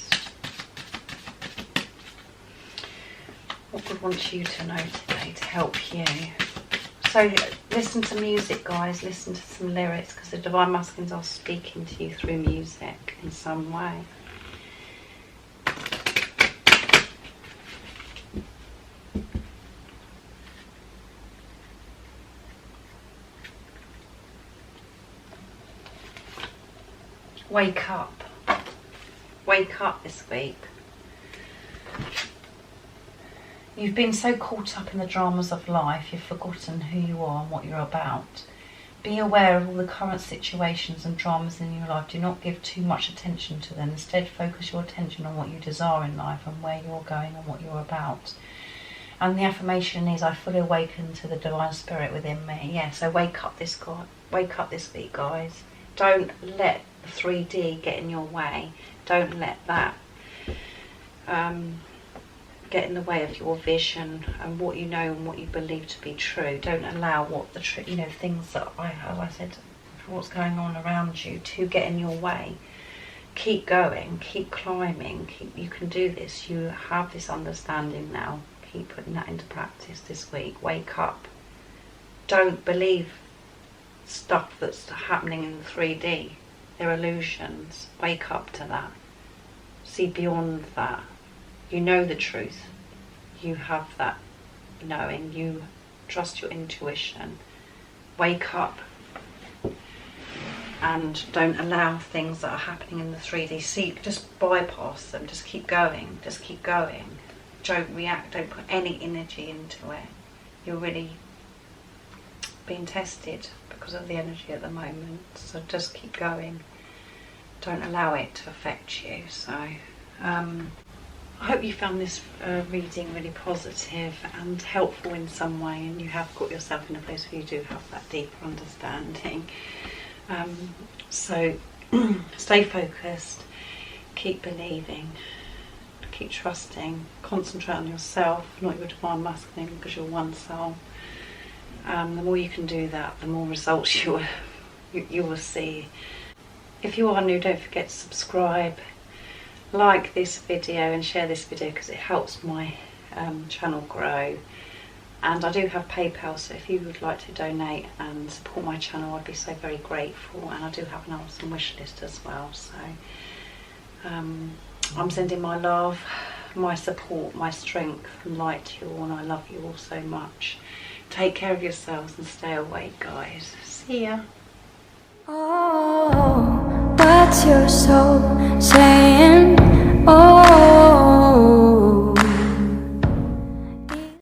What God wants you to know today to help you. So listen to music, guys. Listen to some lyrics, because the divine masculines are speaking to you through music in some way. Wake up. Wake up this week. You've been so caught up in the dramas of life, you've forgotten who you are and what you're about. Be aware of all the current situations and dramas in your life. Do not give too much attention to them. Instead, focus your attention on what you desire in life and where you're going and what you're about. And the affirmation is, I fully awaken to the divine spirit within me. Yeah, so wake up this week, guys. Don't let the 3D get in your way. Don't let that get in the way of your vision and what you know and what you believe to be true. Don't allow what the things that as I said, what's going on around you to get in your way. Keep going, keep climbing, you can do this. You have this understanding now. Keep putting that into practice this week. Wake up. Don't believe stuff that's happening in the 3D. They're illusions. Wake up to that. See beyond that. You know the truth. You have that knowing. You trust your intuition. Wake up and don't allow things that are happening in the 3D. See, just bypass them. Just keep going. Just keep going. Don't react. Don't put any energy into it. You're really being tested because of the energy at the moment. So just keep going. Don't allow it to affect you. So I hope you found this reading really positive and helpful in some way, and you have got yourself in a place where you do have that deeper understanding. So stay focused, keep believing, keep trusting, concentrate on yourself, not your divine masculine, because you're one soul. The more you can do that, the more results you will see. If you are new, don't forget to subscribe, like this video and share this video, because it helps my channel grow. And I do have PayPal, so if you would like to donate and support my channel, I'd be so very grateful. And I do have an awesome wish list as well. So I'm sending my love, my support, my strength and light to you all, and I love you all so much. Take care of yourselves and stay awake, guys. See ya. Oh, but What's your soul saying?